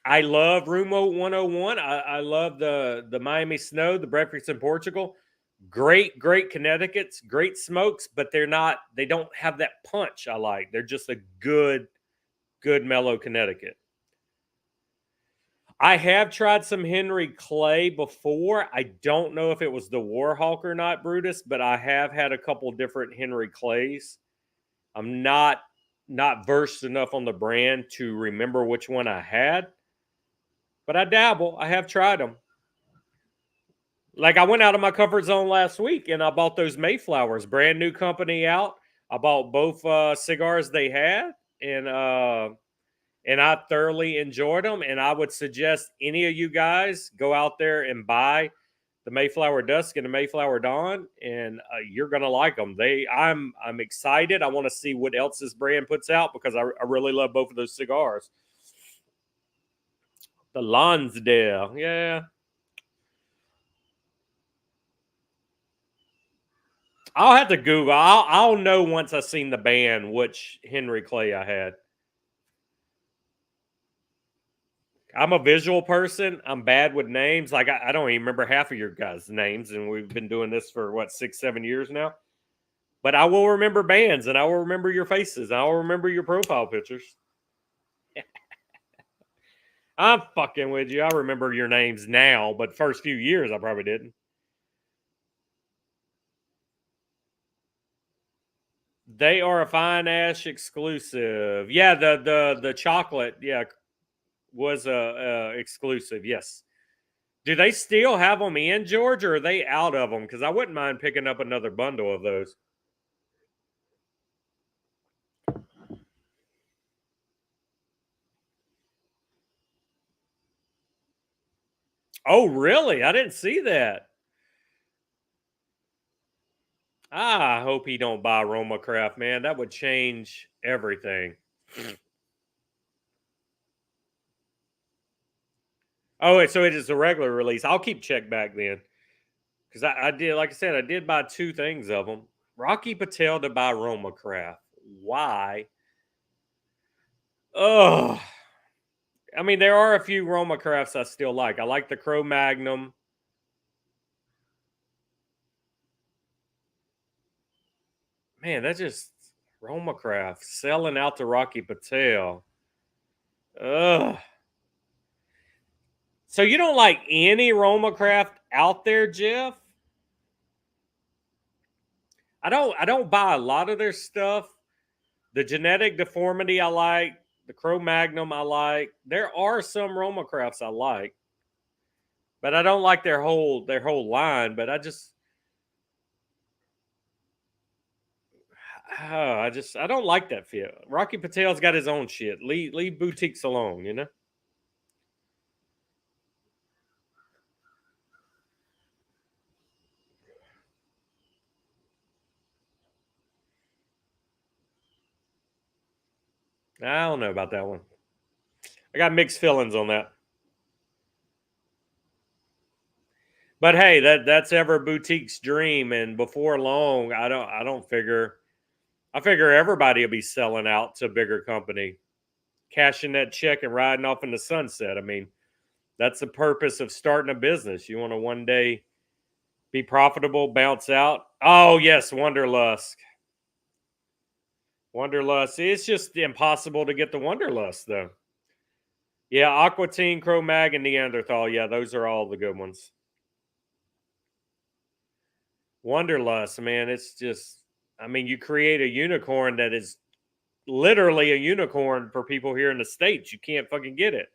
I love Rumo 101. I love the Miami Snow, the breakfast in Portugal. Great Connecticut's, great smokes, but they don't have that punch I like. They're just a good mellow Connecticut. I have tried some Henry Clay before. I don't know if it was the Warhawk or not, Brutus, but I have had a couple different Henry Clays. I'm not versed enough on the brand to remember which one I had, but I dabble. I have tried them. Like I went out of my comfort zone last week and I bought those Mayflowers, brand new company out. I bought both cigars they had, and I thoroughly enjoyed them. And I would suggest any of you guys go out there and buy the Mayflower Dusk and the Mayflower Dawn, and you're gonna like them. I'm excited. I want to see what else this brand puts out because I really love both of those cigars. The Lonsdale, yeah. I'll have to Google. I'll know once I seen the band which Henry Clay I had. I'm a visual person. I'm bad with names. Like I don't even remember half of your guys' names, and we've been doing this for what 6-7 years now. But I will remember bands, and I will remember your faces, and I will remember your profile pictures. I'm fucking with you. I remember your names now, but first few years I probably didn't. They are a fine ash exclusive. Yeah, the chocolate, yeah, was a exclusive. Yes. Do they still have them in, George, or are they out of them? Because I wouldn't mind picking up another bundle of those. Oh, really? I didn't see that. I hope he don't buy Roma Craft, man. That would change everything. Oh, so it is a regular release. I'll keep check back then. Because I did, like I said, I did buy two things of them. Rocky Patel to buy Roma Craft. Why? Oh, I mean, there are a few Roma Crafts I still like. I like the Cro Magnum. Man, that just Roma Craft selling out to Rocky Patel. Ugh. So you don't like any Roma Craft out there, Jeff? I don't buy a lot of their stuff. The Genetic Deformity I like. The Cro Magnum I like. There are some Roma Crafts I like, but I don't like their whole line. But I don't like that feel. Rocky Patel's got his own shit. Leave boutiques alone, you know. I don't know about that one. I got mixed feelings on that. But hey, that's ever boutique's dream, and before long, I don't figure I figure everybody will be selling out to a bigger company, cashing that check and riding off in the sunset. I mean, that's the purpose of starting a business. You want to one day be profitable, bounce out. Oh yes, Wonderlust. Wonderlust. It's just impossible to get the Wonderlust though. Yeah, Aquatine, Cro Mag, and Neanderthal. Yeah, those are all the good ones. Wonderlust, man. It's just, I mean, you create a unicorn that is literally a unicorn for people here in the States. You can't fucking get it.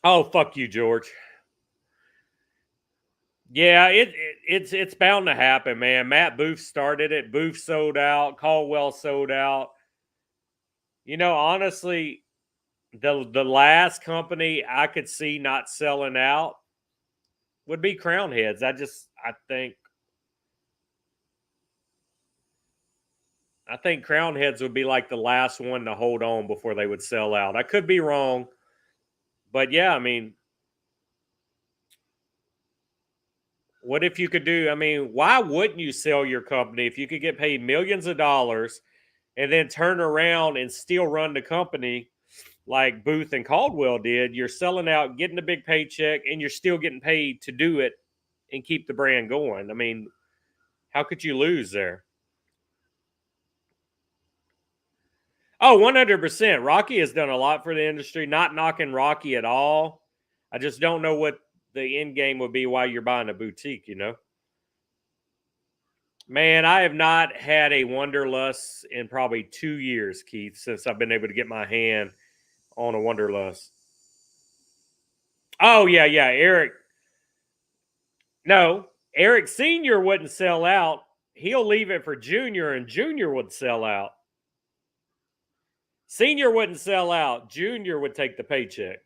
Oh, fuck you, George. Yeah, it's bound to happen, man. Matt Booth started it. Booth sold out. Caldwell sold out. Honestly, the last company I could see not selling out would be Crown Heads. I think Crown Heads would be like the last one to hold on before they would sell out. I could be wrong, but yeah, I mean, what if you could do? I mean, why wouldn't you sell your company if you could get paid millions of dollars and then turn around and still run the company like Booth and Caldwell did? You're selling out, getting a big paycheck, and you're still getting paid to do it and keep the brand going. I mean, how could you lose there? Oh, 100%. Rocky has done a lot for the industry. Not knocking Rocky at all. I just don't know what the end game would be while you're buying a boutique, you know? Man, I have not had a Wanderlust in probably 2 years, Keith, since I've been able to get my hand on a Wanderlust. Oh yeah, yeah, Eric. No, Eric Senior wouldn't sell out. He'll leave it for Junior, and Junior would sell out. Senior wouldn't sell out. Junior would take the paycheck.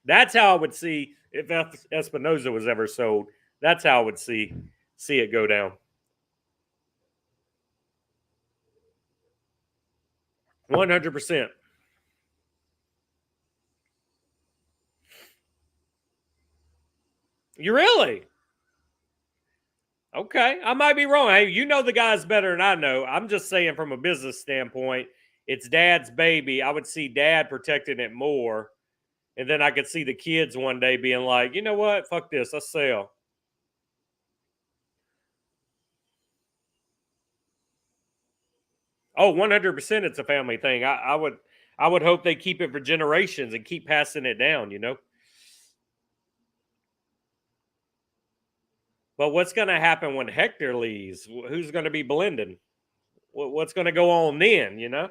That's how I would see if Espinoza was ever sold. That's how I would see it go down. 100%. You really? Okay, I might be wrong. Hey, you know the guys better than I know. I'm just saying from a business standpoint, it's dad's baby. I would see dad protecting it more. And then I could see the kids one day being like, you know what? Fuck this. Let's sell. Oh, 100% it's a family thing. I would hope they keep it for generations and keep passing it down, you know? But what's going to happen when Hector leaves? Who's going to be blending? What's going to go on then, you know?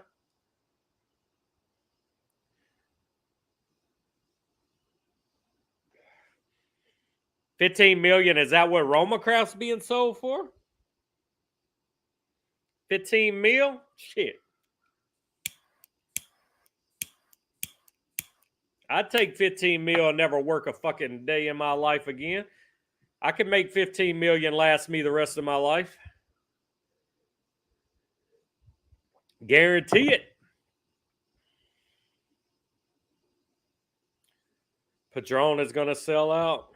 15 million, is that what Roma Craft's being sold for? 15 mil? Shit. I'd take 15 mil and never work a fucking day in my life again. I could make 15 million last me the rest of my life. Guarantee it. Padron is going to sell out.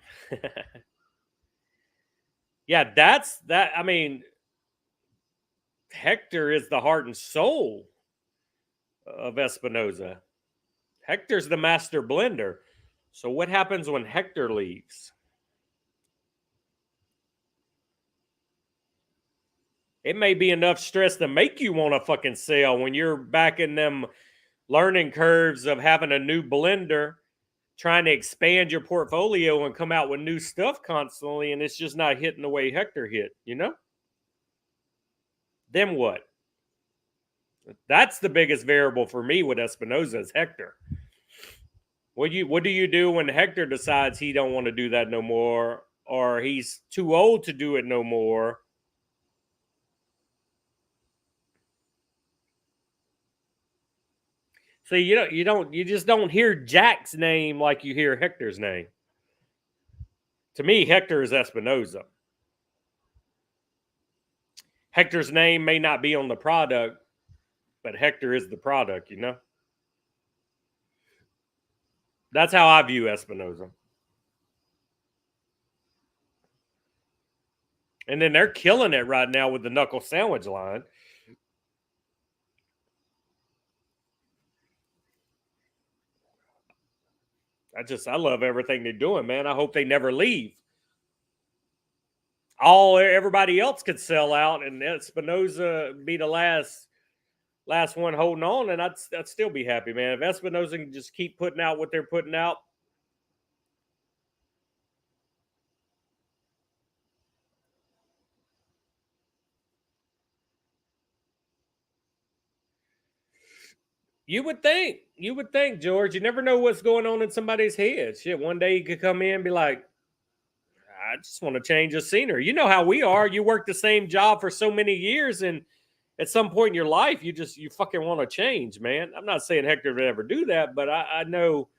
Yeah, that's that. I mean, Hector is the heart and soul of Espinoza. Hector's the master blender. So what happens when Hector leaves? It may be enough stress to make you want to fucking sell when you're back in them learning curves of having a new blender, trying to expand your portfolio and come out with new stuff constantly, and it's just not hitting the way Hector hit, you know? Then what? That's the biggest variable for me with Espinoza is Hector. What do you do when Hector decides he don't want to do that no more, or he's too old to do it no more? So you just don't hear Jack's name like you hear Hector's name. To me, Hector is Espinoza. Hector's name may not be on the product, but Hector is the product, you know? That's how I view Espinoza. And then they're killing it right now with the knuckle sandwich line. I love everything they're doing, man. I hope they never leave. Everybody else could sell out, and Espinoza be the last one holding on, and I'd still be happy, man. If Espinoza can just keep putting out what they're putting out. You would think, George. You never know what's going on in somebody's head. Shit, one day you could come in and be like, I just want to change the scenery. You know how we are. You work the same job for so many years, and at some point in your life, you fucking want to change, man. I'm not saying Hector would ever do that, but I know.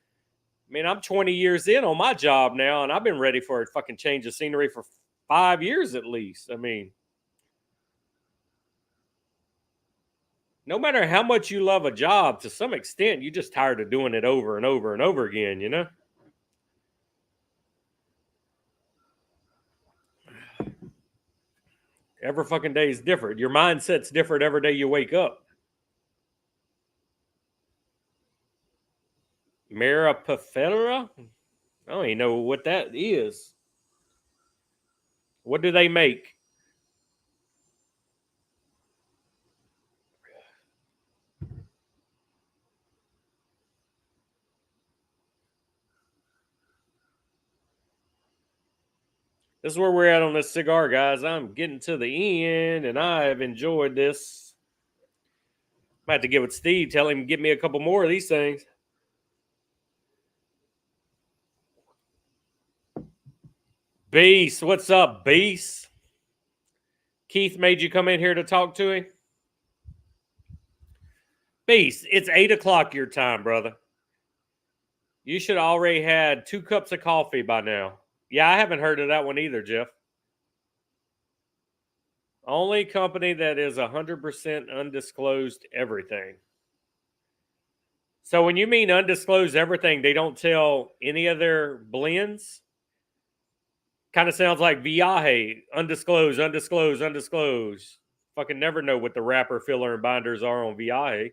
I mean, I'm 20 years in on my job now, and I've been ready for a fucking change of scenery for 5 years at least. I mean, no matter how much you love a job, to some extent, you're just tired of doing it over and over and over again, you know? Every fucking day is different. Your mindset's different every day you wake up. Maripafera? I don't even know what that is. What do they make? This is where we're at on this cigar, guys. I'm getting to the end, and I have enjoyed this. I have to get with Steve, tell him to get me a couple more of these things. Beast, what's up, Beast? Keith made you come in here to talk to him? Beast, it's 8 o'clock your time, brother. You should already had 2 cups of coffee by now. Yeah, I haven't heard of that one either, Jeff. Only company that is 100% undisclosed everything. So when you mean undisclosed everything, they don't tell any of their blends? Kind of sounds like Viaje, undisclosed, undisclosed, undisclosed. Fucking never know what the wrapper, filler, and binders are on Viaje.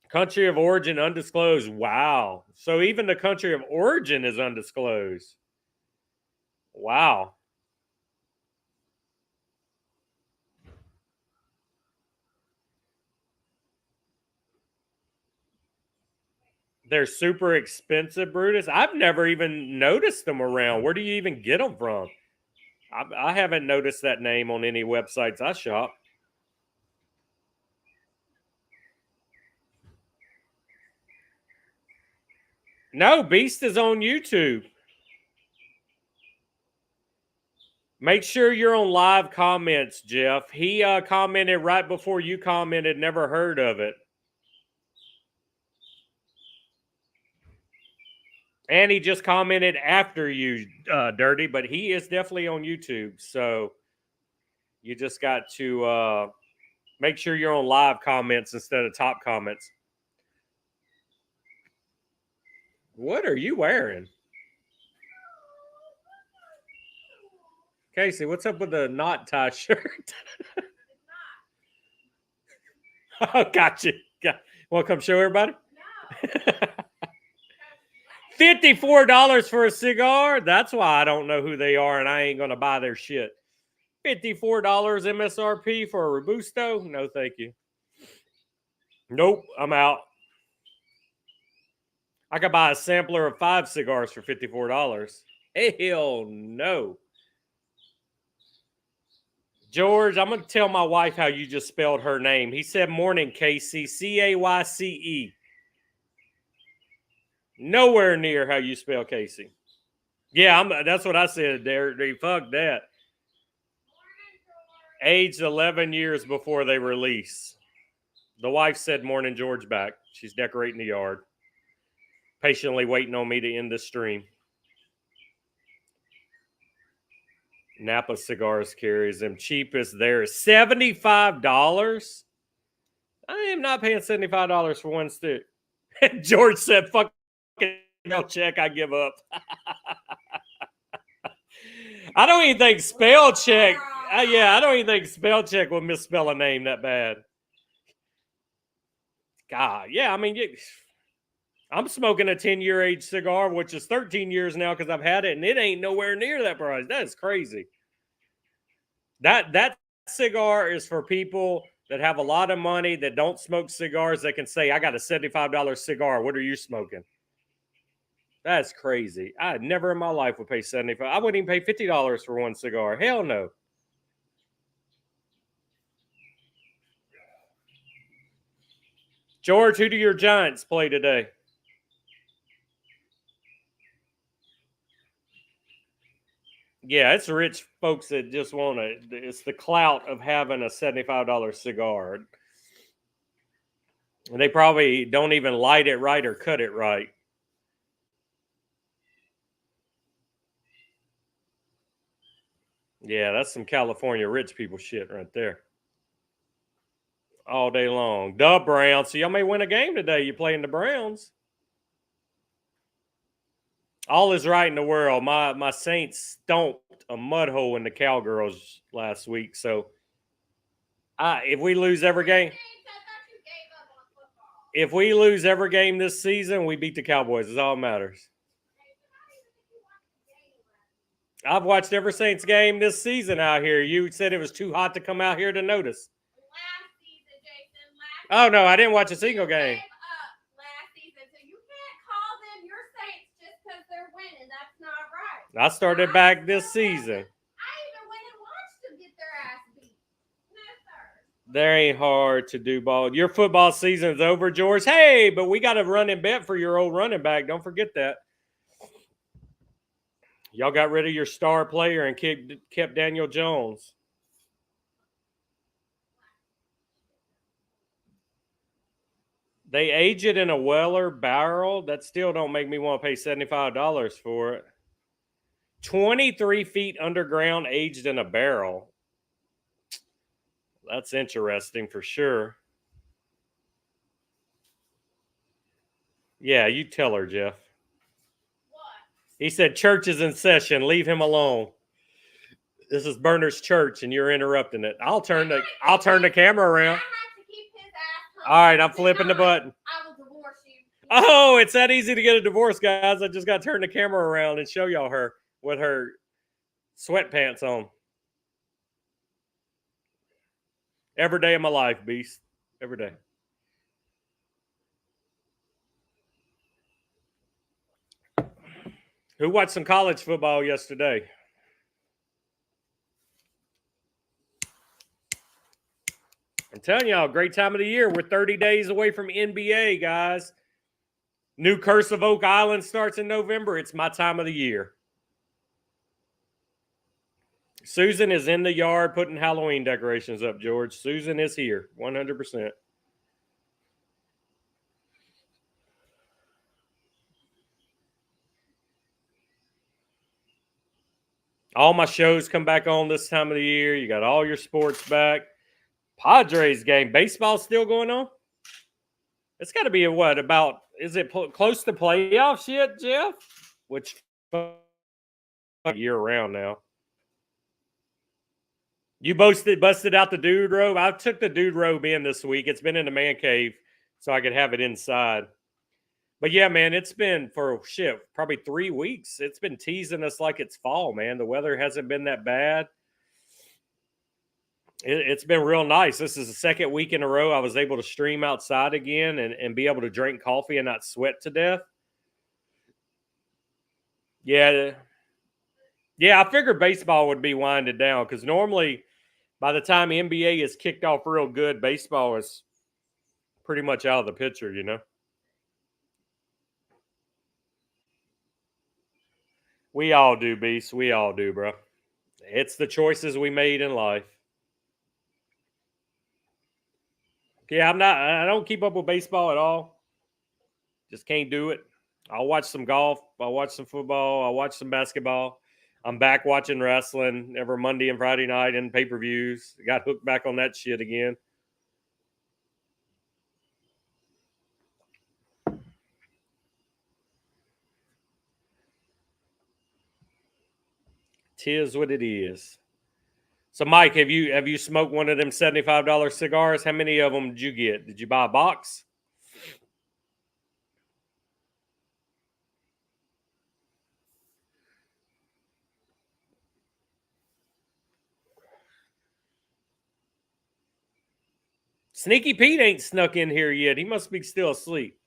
Country of origin undisclosed. Wow. So even the country of origin is undisclosed. Wow. They're super expensive, Brutus. I've never even noticed them around. Where do you even get them from? I haven't noticed that name on any websites I shop. No, Beast is on YouTube. Make sure you're on live comments, Jeff. He commented right before you commented, never heard of it. And he just commented after you, Dirty, but he is definitely on YouTube. So you just got to make sure you're on live comments instead of top comments. What are you wearing? Casey, what's up with the knot tie shirt? Oh, gotcha. Want to come show everybody? No. $54 for a cigar? That's why I don't know who they are and I ain't going to buy their shit. $54 MSRP for a Robusto? No, thank you. Nope, I'm out. I could buy a sampler of 5 cigars for $54. Hell no. George, I'm going to tell my wife how you just spelled her name. He said morning, Casey, Cayce. Nowhere near how you spell Casey. Yeah, that's what I said there. Fuck that. Aged 11 years before they release. The wife said morning, George back. She's decorating the yard. Patiently waiting on me to end the stream. Napa Cigars carries them cheapest there is $75. I am not paying $75 for one stick. George said, fuck check, I give up. I don't even think spell check. I don't even think spell check will misspell a name that bad. God, yeah, I mean, I'm smoking a 10-year age cigar, which is 13 years now because I've had it, and it ain't nowhere near that price. That is crazy. That cigar is for people that have a lot of money that don't smoke cigars. That can say, I got a $75 cigar. What are you smoking? That's crazy. I never in my life would pay $75. I wouldn't even pay $50 for one cigar. Hell no. George, who do your Giants play today? Yeah, it's rich folks that just want to. It's the clout of having a $75 cigar. And they probably don't even light it right or cut it right. Yeah, that's some California rich people shit right there. All day long. The Browns. So y'all may win a game today. You're playing the Browns. All is right in the world. My Saints stomped a mud hole in the Cowgirls last week. So if we lose every game, this season, we beat the Cowboys. It's all that matters. I've watched every Saints game this season out here. You said it was too hot to come out here to notice. Last season, Jason. Oh, no, I didn't watch a single game. Last season, so you can't call them your Saints just because they're winning. That's not right. I started back this season. I even went and watched them get their ass beat. No, sir. There ain't hard to do ball. Your football season's over, George. Hey, but we got a running bet for your old running back. Don't forget that. Y'all got rid of your star player and kept Daniel Jones. They age it in a Weller barrel. That still don't make me want to pay $75 for it. 23 feet underground, aged in a barrel. That's interesting for sure. Yeah, you tell her, Jeff. What? He said church is in session. Leave him alone. This is Berner's church, and you're interrupting it. I'll turn the camera around. I have to keep his ass home. All right, I'm flipping the button. I will divorce you. Oh, it's that easy to get a divorce, guys. I just got to turn the camera around and show y'all her with her sweatpants on. Every day of my life, Beast. Every day. Who watched some college football yesterday? I'm telling y'all, great time of the year. We're 30 days away from NBA, guys. New Curse of Oak Island starts in November. It's my time of the year. Susan is in the yard putting Halloween decorations up, George. Susan is here, 100%. All my shows come back on this time of the year. You got all your sports back. Padres game. Baseball's still going on? It's got to be is it close to playoffs yet, Jeff? Which year round now. You busted out the dude robe. I took the dude robe in this week. It's been in the man cave so I could have it inside. But yeah, man, it's been for probably 3 weeks. It's been teasing us like it's fall, man. The weather hasn't been that bad. It's been real nice. This is the second week in a row I was able to stream outside again and be able to drink coffee and not sweat to death. Yeah. Yeah, I figured baseball would be winded down because normally by the time NBA is kicked off real good, baseball is pretty much out of the picture, you know? We all do, Beast. We all do, bro. It's the choices we made in life. Yeah, I don't keep up with baseball at all. Just can't do it. I'll watch some golf. I'll watch some football. I'll watch some basketball. I'm back watching wrestling every Monday and Friday night and pay-per-views. Got hooked back on that shit again. Tis what it is. So, Mike, have you smoked one of them $75 cigars? How many of them did you get? Did you buy a box? Sneaky Pete ain't snuck in here yet. He must be still asleep.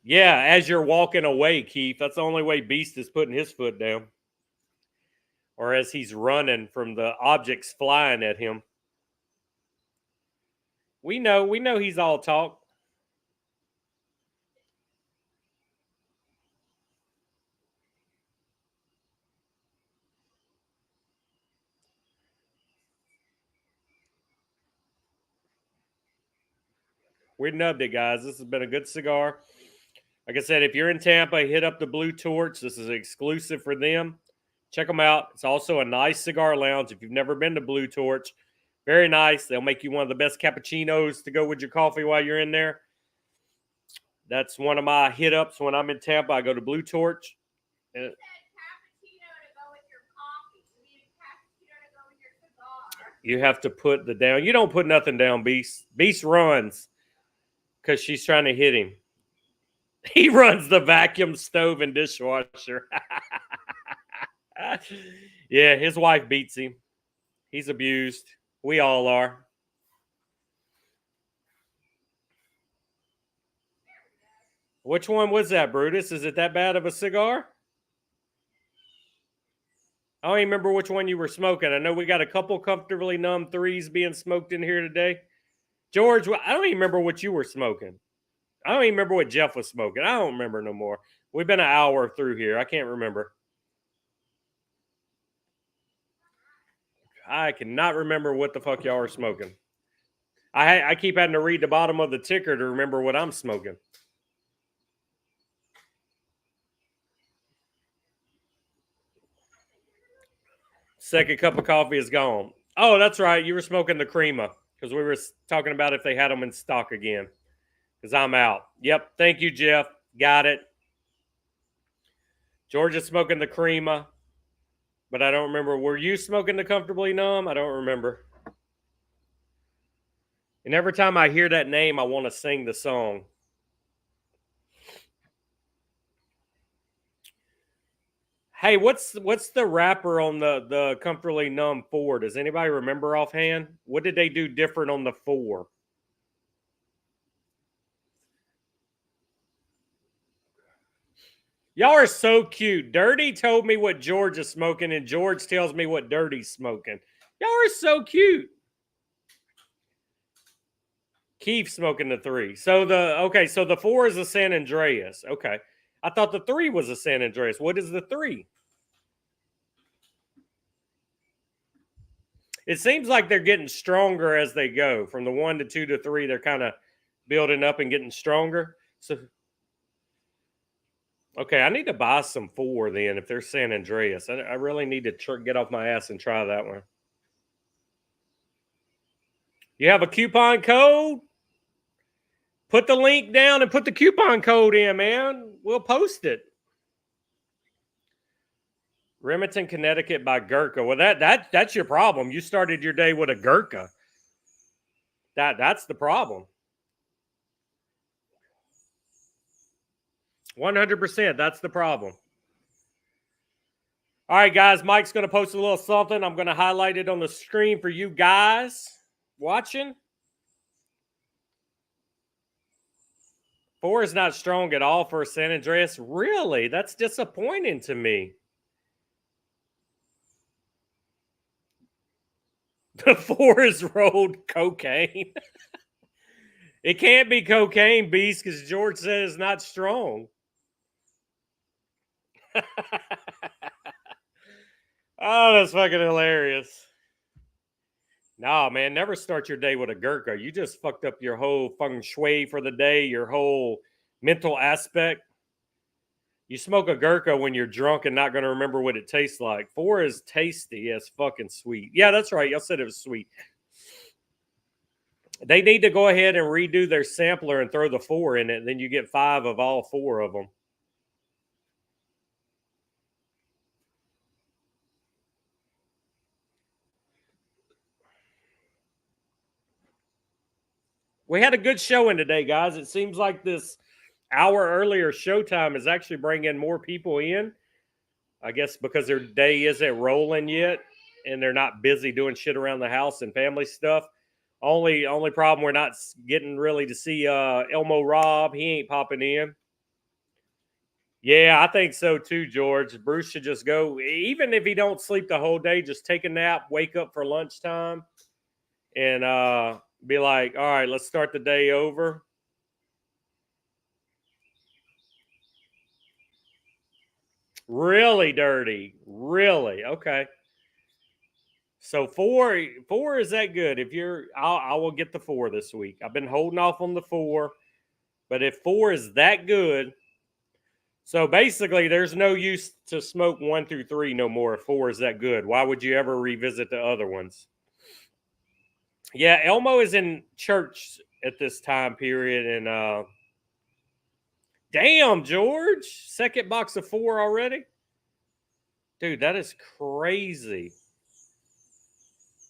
Yeah, as you're walking away, Keith. That's the only way Beast is putting his foot down. Or as he's running from the objects flying at him. We know he's all talk. We nubbed it, guys. This has been a good cigar. Like I said, if you're in Tampa, hit up the Blue Torch. This is exclusive for them. Check them out. It's also a nice cigar lounge. If you've never been to Blue Torch, very nice. They'll make you one of the best cappuccinos to go with your coffee while you're in there. That's one of my hit ups when I'm in Tampa. I go to Blue Torch. You have to put the down. You don't put nothing down, Beast. Beast runs because she's trying to hit him. He runs the vacuum stove and dishwasher. Yeah, his wife beats him. He's abused. We all are. Which one was that, Brutus? Is it that bad of a cigar? I don't even remember which one you were smoking. I know we got a couple comfortably numb threes being smoked in here today. George, I don't even remember what you were smoking. I don't even remember what Jeff was smoking. I don't remember no more. We've been an hour through here. I can't remember. I cannot remember what the fuck y'all are smoking. I keep having to read the bottom of the ticker to remember what I'm smoking. Second cup of coffee is gone. Oh, that's right. You were smoking the Crema because we were talking about if they had them in stock again. Because I'm out. Yep. Thank you, Jeff. Got it. George is smoking the Crema, but I don't remember. Were you smoking the Comfortably Numb? I don't remember. And every time I hear that name, I want to sing the song. Hey, what's the wrapper on the Comfortably Numb 4? Does anybody remember offhand? What did they do different on the 4? Y'all are so cute. Dirty told me what George is smoking, and George tells me what Dirty's smoking. Y'all are so cute. Keith smoking the 3. So the 4 is a San Andreas. Okay. I thought the 3 was a San Andreas. What is the 3? It seems like they're getting stronger as they go. From the 1 to 2 to 3, they're kind of building up and getting stronger. So, okay, I need to buy some 4 then if they're San Andreas. I really need to get off my ass and try that one. You have a coupon code? Put the link down and put the coupon code in, man. We'll post it. Remington, Connecticut by Gurkha. Well, that's your problem. You started your day with a Gurkha. That's the problem. 100%. That's the problem. All right, guys. Mike's going to post a little something. I'm going to highlight it on the screen for you guys watching. 4 is not strong at all for San Andreas. Really? That's disappointing to me. The 4 is rolled cocaine. It can't be cocaine, Beast, because George says it's not strong. Oh, that's fucking hilarious. Nah, man, never start your day with a Gurkha. You just fucked up your whole feng shui for the day, your whole mental aspect. You smoke a Gurkha when you're drunk and not going to remember what it tastes like. 4 is tasty. It's fucking sweet. Yeah, that's right. Y'all said it was sweet. They need to go ahead and redo their sampler and throw the 4 in it. And then you get 5 of all 4 of them. We had a good showing today, guys. It seems like this hour earlier showtime is actually bringing more people in. I guess because their day isn't rolling yet and they're not busy doing shit around the house and family stuff. Only problem, we're not getting really to see Elmo Rob. He ain't popping in. Yeah, I think so too, George. Bruce should just go, even if he don't sleep the whole day, just take a nap, wake up for lunchtime, and be like, all right, let's start the day over. Really dirty. Really? Okay. So 4 is that good? If I will get the 4 this week. I've been holding off on the 4, but if 4 is that good, so basically there's no use to smoke 1 through 3 no more if 4 is that good. Why would you ever revisit the other ones? Yeah, Elmo is in church at this time period, and damn, George, second box of 4 already, dude, that is crazy.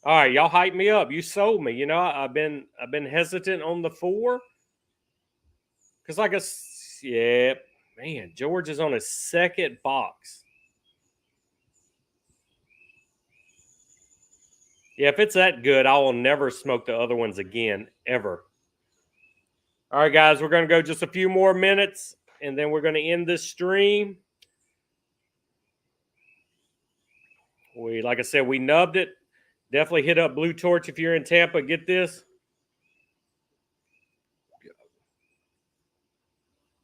All right, y'all hype me up. You sold me. You know, I've been hesitant on the 4 because, yeah, man, George is on his second box. Yeah, if it's that good, I will never smoke the other ones again, ever. All right, guys, we're going to go just a few more minutes. and then we're going to end this stream. Like I said, we nubbed it. Definitely hit up Blue Torch if you're in Tampa. Get this.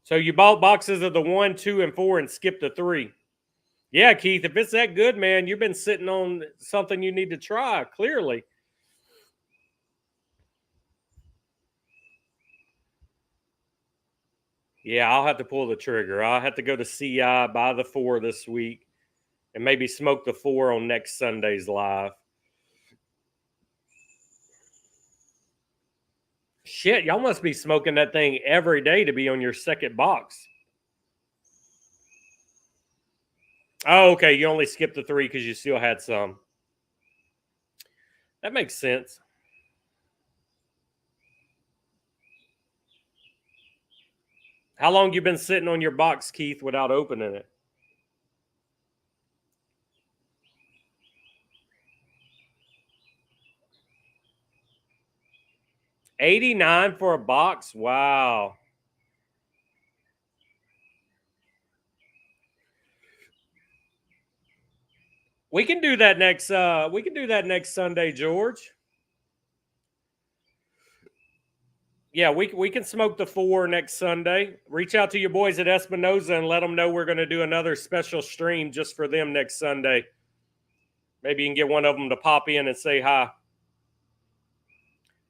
So you bought boxes of the 1, 2, and 4 and skipped the 3. Yeah, Keith, if it's that good, man, you've been sitting on something you need to try, clearly. Yeah, I'll have to pull the trigger. I'll have to go to CI, buy the 4 this week, and maybe smoke the 4 on next Sunday's live. Shit, y'all must be smoking that thing every day to be on your second box. Oh, okay. You only skipped the 3 because you still had some. That makes sense. How long you been sitting on your box, Keith, without opening it? $89 for a box? Wow. We can do that next Sunday, George. Yeah, we can smoke the 4 next Sunday. Reach out to your boys at Espinosa and let them know we're going to do another special stream just for them next Sunday. Maybe you can get one of them to pop in and say hi.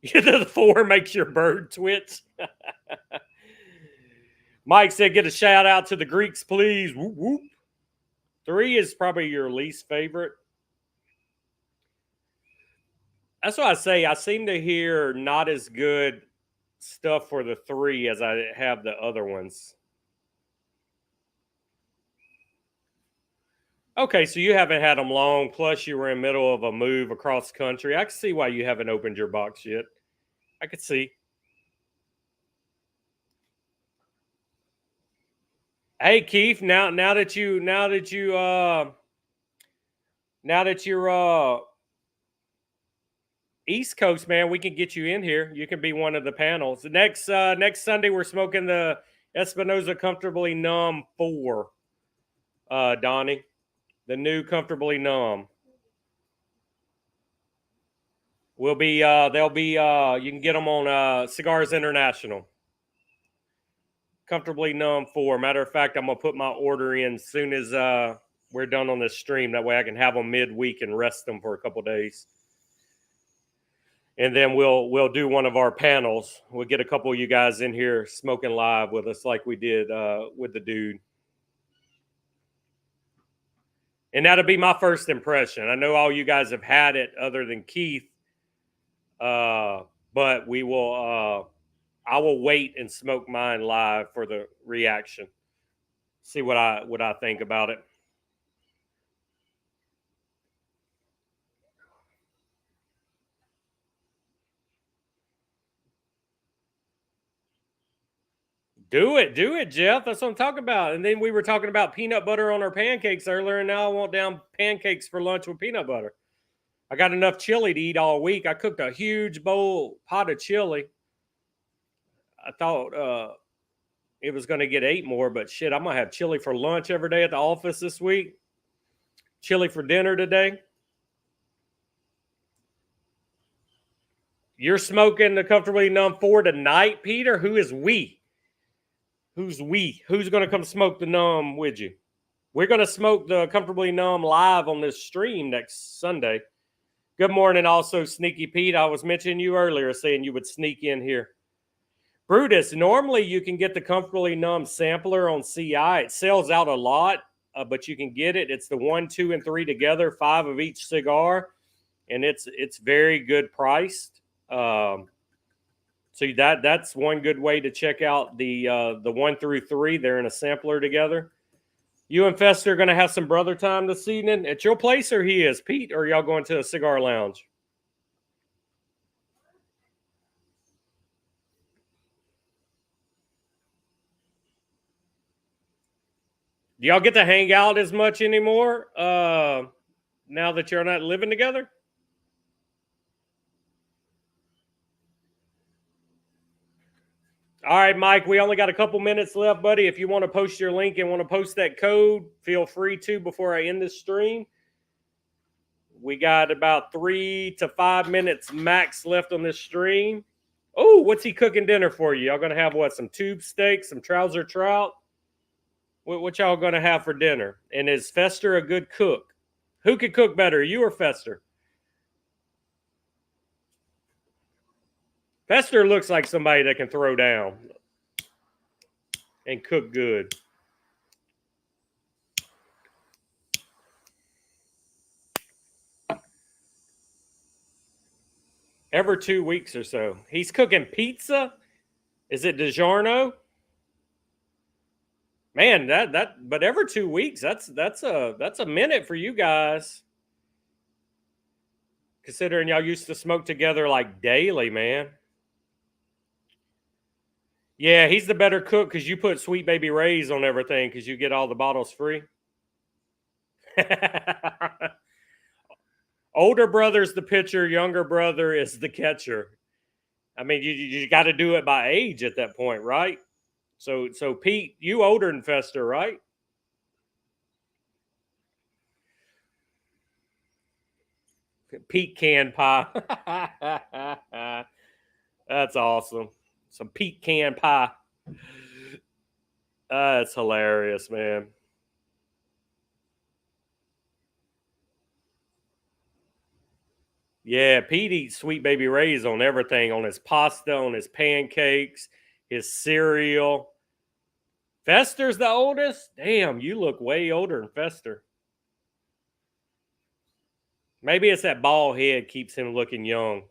The 4 makes your bird twitch. Mike said, get a shout out to the Greeks, please. Whoop, whoop. 3 is probably your least favorite. That's what I say. I seem to hear not as good stuff for the 3 as I have the other ones. Okay, so you haven't had them long, plus you were in the middle of a move across country. I can see why you haven't opened your box yet. I could see. Hey Keith, now that you're East Coast, man, we can get you in here. You can be one of the panels. Next Sunday we're smoking the Espinosa Comfortably Numb 4. Donnie. The new Comfortably Numb. Will be they'll be you can get them on Cigars International. Comfortably Numb 4. Matter of fact, I'm gonna put my order in as soon as we're done on this stream. That way I can have them midweek and rest them for a couple days. And then we'll do one of our panels. We'll get a couple of you guys in here smoking live with us like we did with the dude. And that'll be my first impression. I know all you guys have had it other than Keith. But we will I will wait and smoke mine live for the reaction. See what I think about it. Do it, Jeff. That's what I'm talking about. And then we were talking about peanut butter on our pancakes earlier, and now I want down pancakes for lunch with peanut butter. I got enough chili to eat all week. I cooked a huge pot of chili. I thought it was going to get 8 more, but shit, I'm going to have chili for lunch every day at the office this week. Chili for dinner today. You're smoking the Comfortably Numb 4 tonight, Peter? Who is we? Who's we? Who's going to come smoke the numb with you? We're going to smoke the Comfortably Numb live on this stream next Sunday. Good morning, also, Sneaky Pete. I was mentioning you earlier saying you would sneak in here. Brutus, normally you can get the Comfortably Numb sampler on CI. It sells out a lot, but you can get it. It's the 1, 2, and 3 together, 5 of each cigar, and it's very good priced. So that's one good way to check out the 1 through 3. They're in a sampler together. You and Fester are going to have some brother time this evening at your place, or he is, Pete, or are y'all going to a cigar lounge? Do y'all get to hang out as much anymore now that you're not living together? All right, Mike, we only got a couple minutes left, buddy. If you want to post your link and want to post that code, feel free to before I end this stream. We got about 3 to 5 minutes max left on this stream. Oh, what's he cooking dinner for you? Y'all gonna have what? Some tube steak, some trouser trout? What y'all gonna have for dinner? And is Fester a good cook? Who could cook better, you or Fester? Fester looks like somebody that can throw down and cook good. Every 2 weeks or so. He's cooking pizza? Is it DiGiorno? Man, but every 2 weeks, that's a minute for you guys. Considering y'all used to smoke together like daily, man. Yeah, he's the better cook because you put Sweet Baby Ray's on everything because you get all the bottles free. Older brother's the pitcher, younger brother is the catcher. I mean, you got to do it by age at that point, right? So Pete, you older than Fester, right? Pete can pie. That's awesome. Some Pete can pie. That's hilarious, man. Yeah, Pete eats Sweet Baby Ray's on everything, on his pasta, on his pancakes, his cereal. Fester's the oldest? Damn, you look way older than Fester. Maybe it's that bald head keeps him looking young.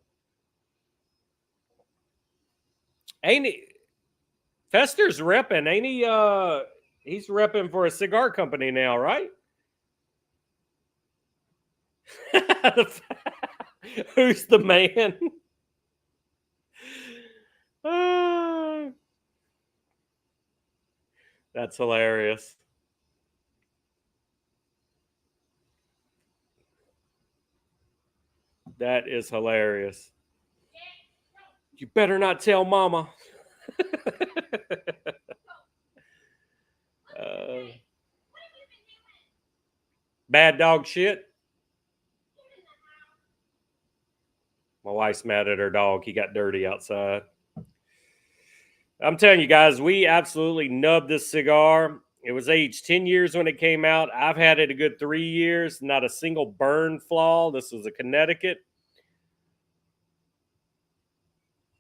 Ain't he? Fester's repping, ain't he? He's repping for a cigar company now, right? Who's the man? That's hilarious. That is hilarious. You better not tell Mama. Bad dog shit. My wife's mad at her dog. He got dirty outside. I'm telling you guys, we absolutely nubbed this cigar. It was aged 10 years when it came out. I've had it a good 3 years. Not a single burn flaw. This was a Connecticut.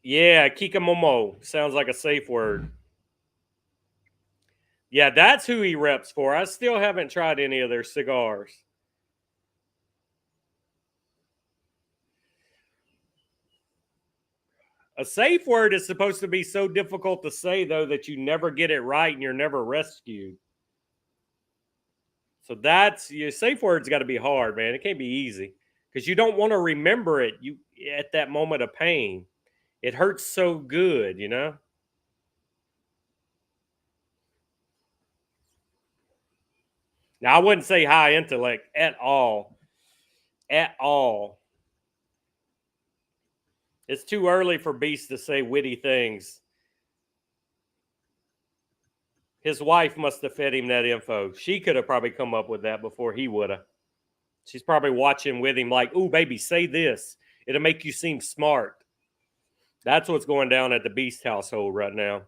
Yeah, Kikamomo. Sounds like a safe word. Yeah, that's who he reps for. I still haven't tried any of their cigars. A safe word is supposed to be so difficult to say, though, that you never get it right and you're never rescued. So that's your safe word's got to be hard, man. It can't be easy because you don't want to remember it. You at that moment of pain, it hurts so good, you know. Now I wouldn't say high intellect at all, at all. It's too early for Beast to say witty things. His wife must have fed him that info. She could have probably come up with that before he would have. She's probably watching with him like, "Ooh, baby, say this. It'll make you seem smart." That's what's going down at the Beast household right now.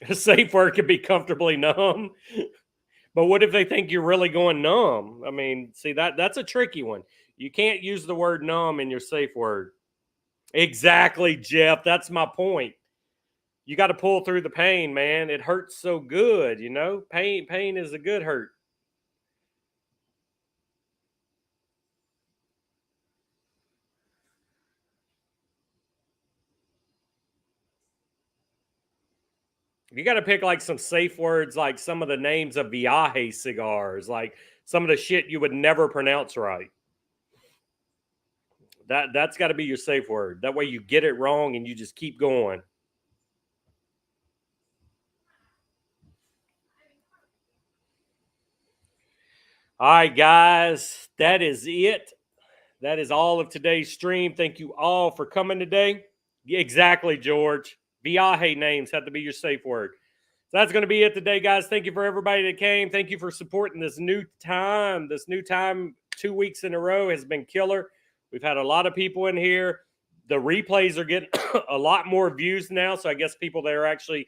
A safe word could be comfortably numb. But what if they think you're really going numb? I mean, see, that's a tricky one. You can't use the word numb in your safe word. Exactly, Jeff. That's my point. You got to pull through the pain, man. It hurts so good, you know? Pain is a good hurt. You got to pick like some safe words, like some of the names of Viaje cigars, like some of the shit you would never pronounce right. That's got to be your safe word. That way you get it wrong and you just keep going. All right, guys, that is it. That is all of today's stream. Thank you all for coming today. Exactly, George. Viaje names have to be your safe word. So that's going to be it today, guys. Thank you for everybody that came. Thank you for supporting this new time. This new time, 2 weeks in a row, has been killer. We've had a lot of people in here. The replays are getting a lot more views now. So I guess people that are actually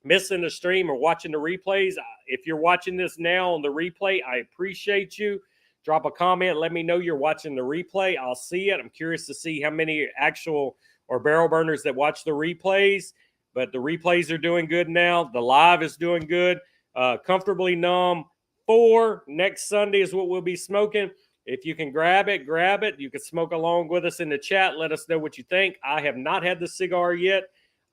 missing the stream or watching the replays, if you're watching this now on the replay, I appreciate you. Drop a comment. Let me know you're watching the replay. I'll see it. I'm curious to see how many actual or barrel burners that watch the replays. But the replays are doing good now. The live is doing good. Comfortably Numb 4 next Sunday is what we'll be smoking. If you can grab it, grab it. You can smoke along with us in the chat. Let us know what you think. I have not had the cigar yet.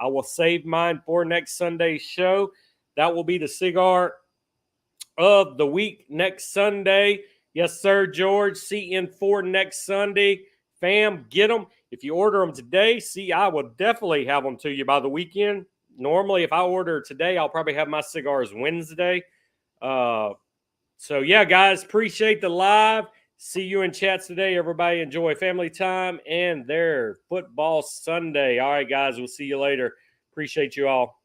I will save mine for next Sunday's show. That will be the cigar of the week next Sunday. Yes, sir, George. CN4 next Sunday. Fam, get them. If you order them today, I will definitely have them to you by the weekend. Normally, if I order today, I'll probably have my cigars Wednesday. So, yeah, guys, appreciate the live. See you in chats today. Everybody enjoy family time and their football Sunday. All right, guys, we'll see you later. Appreciate you all.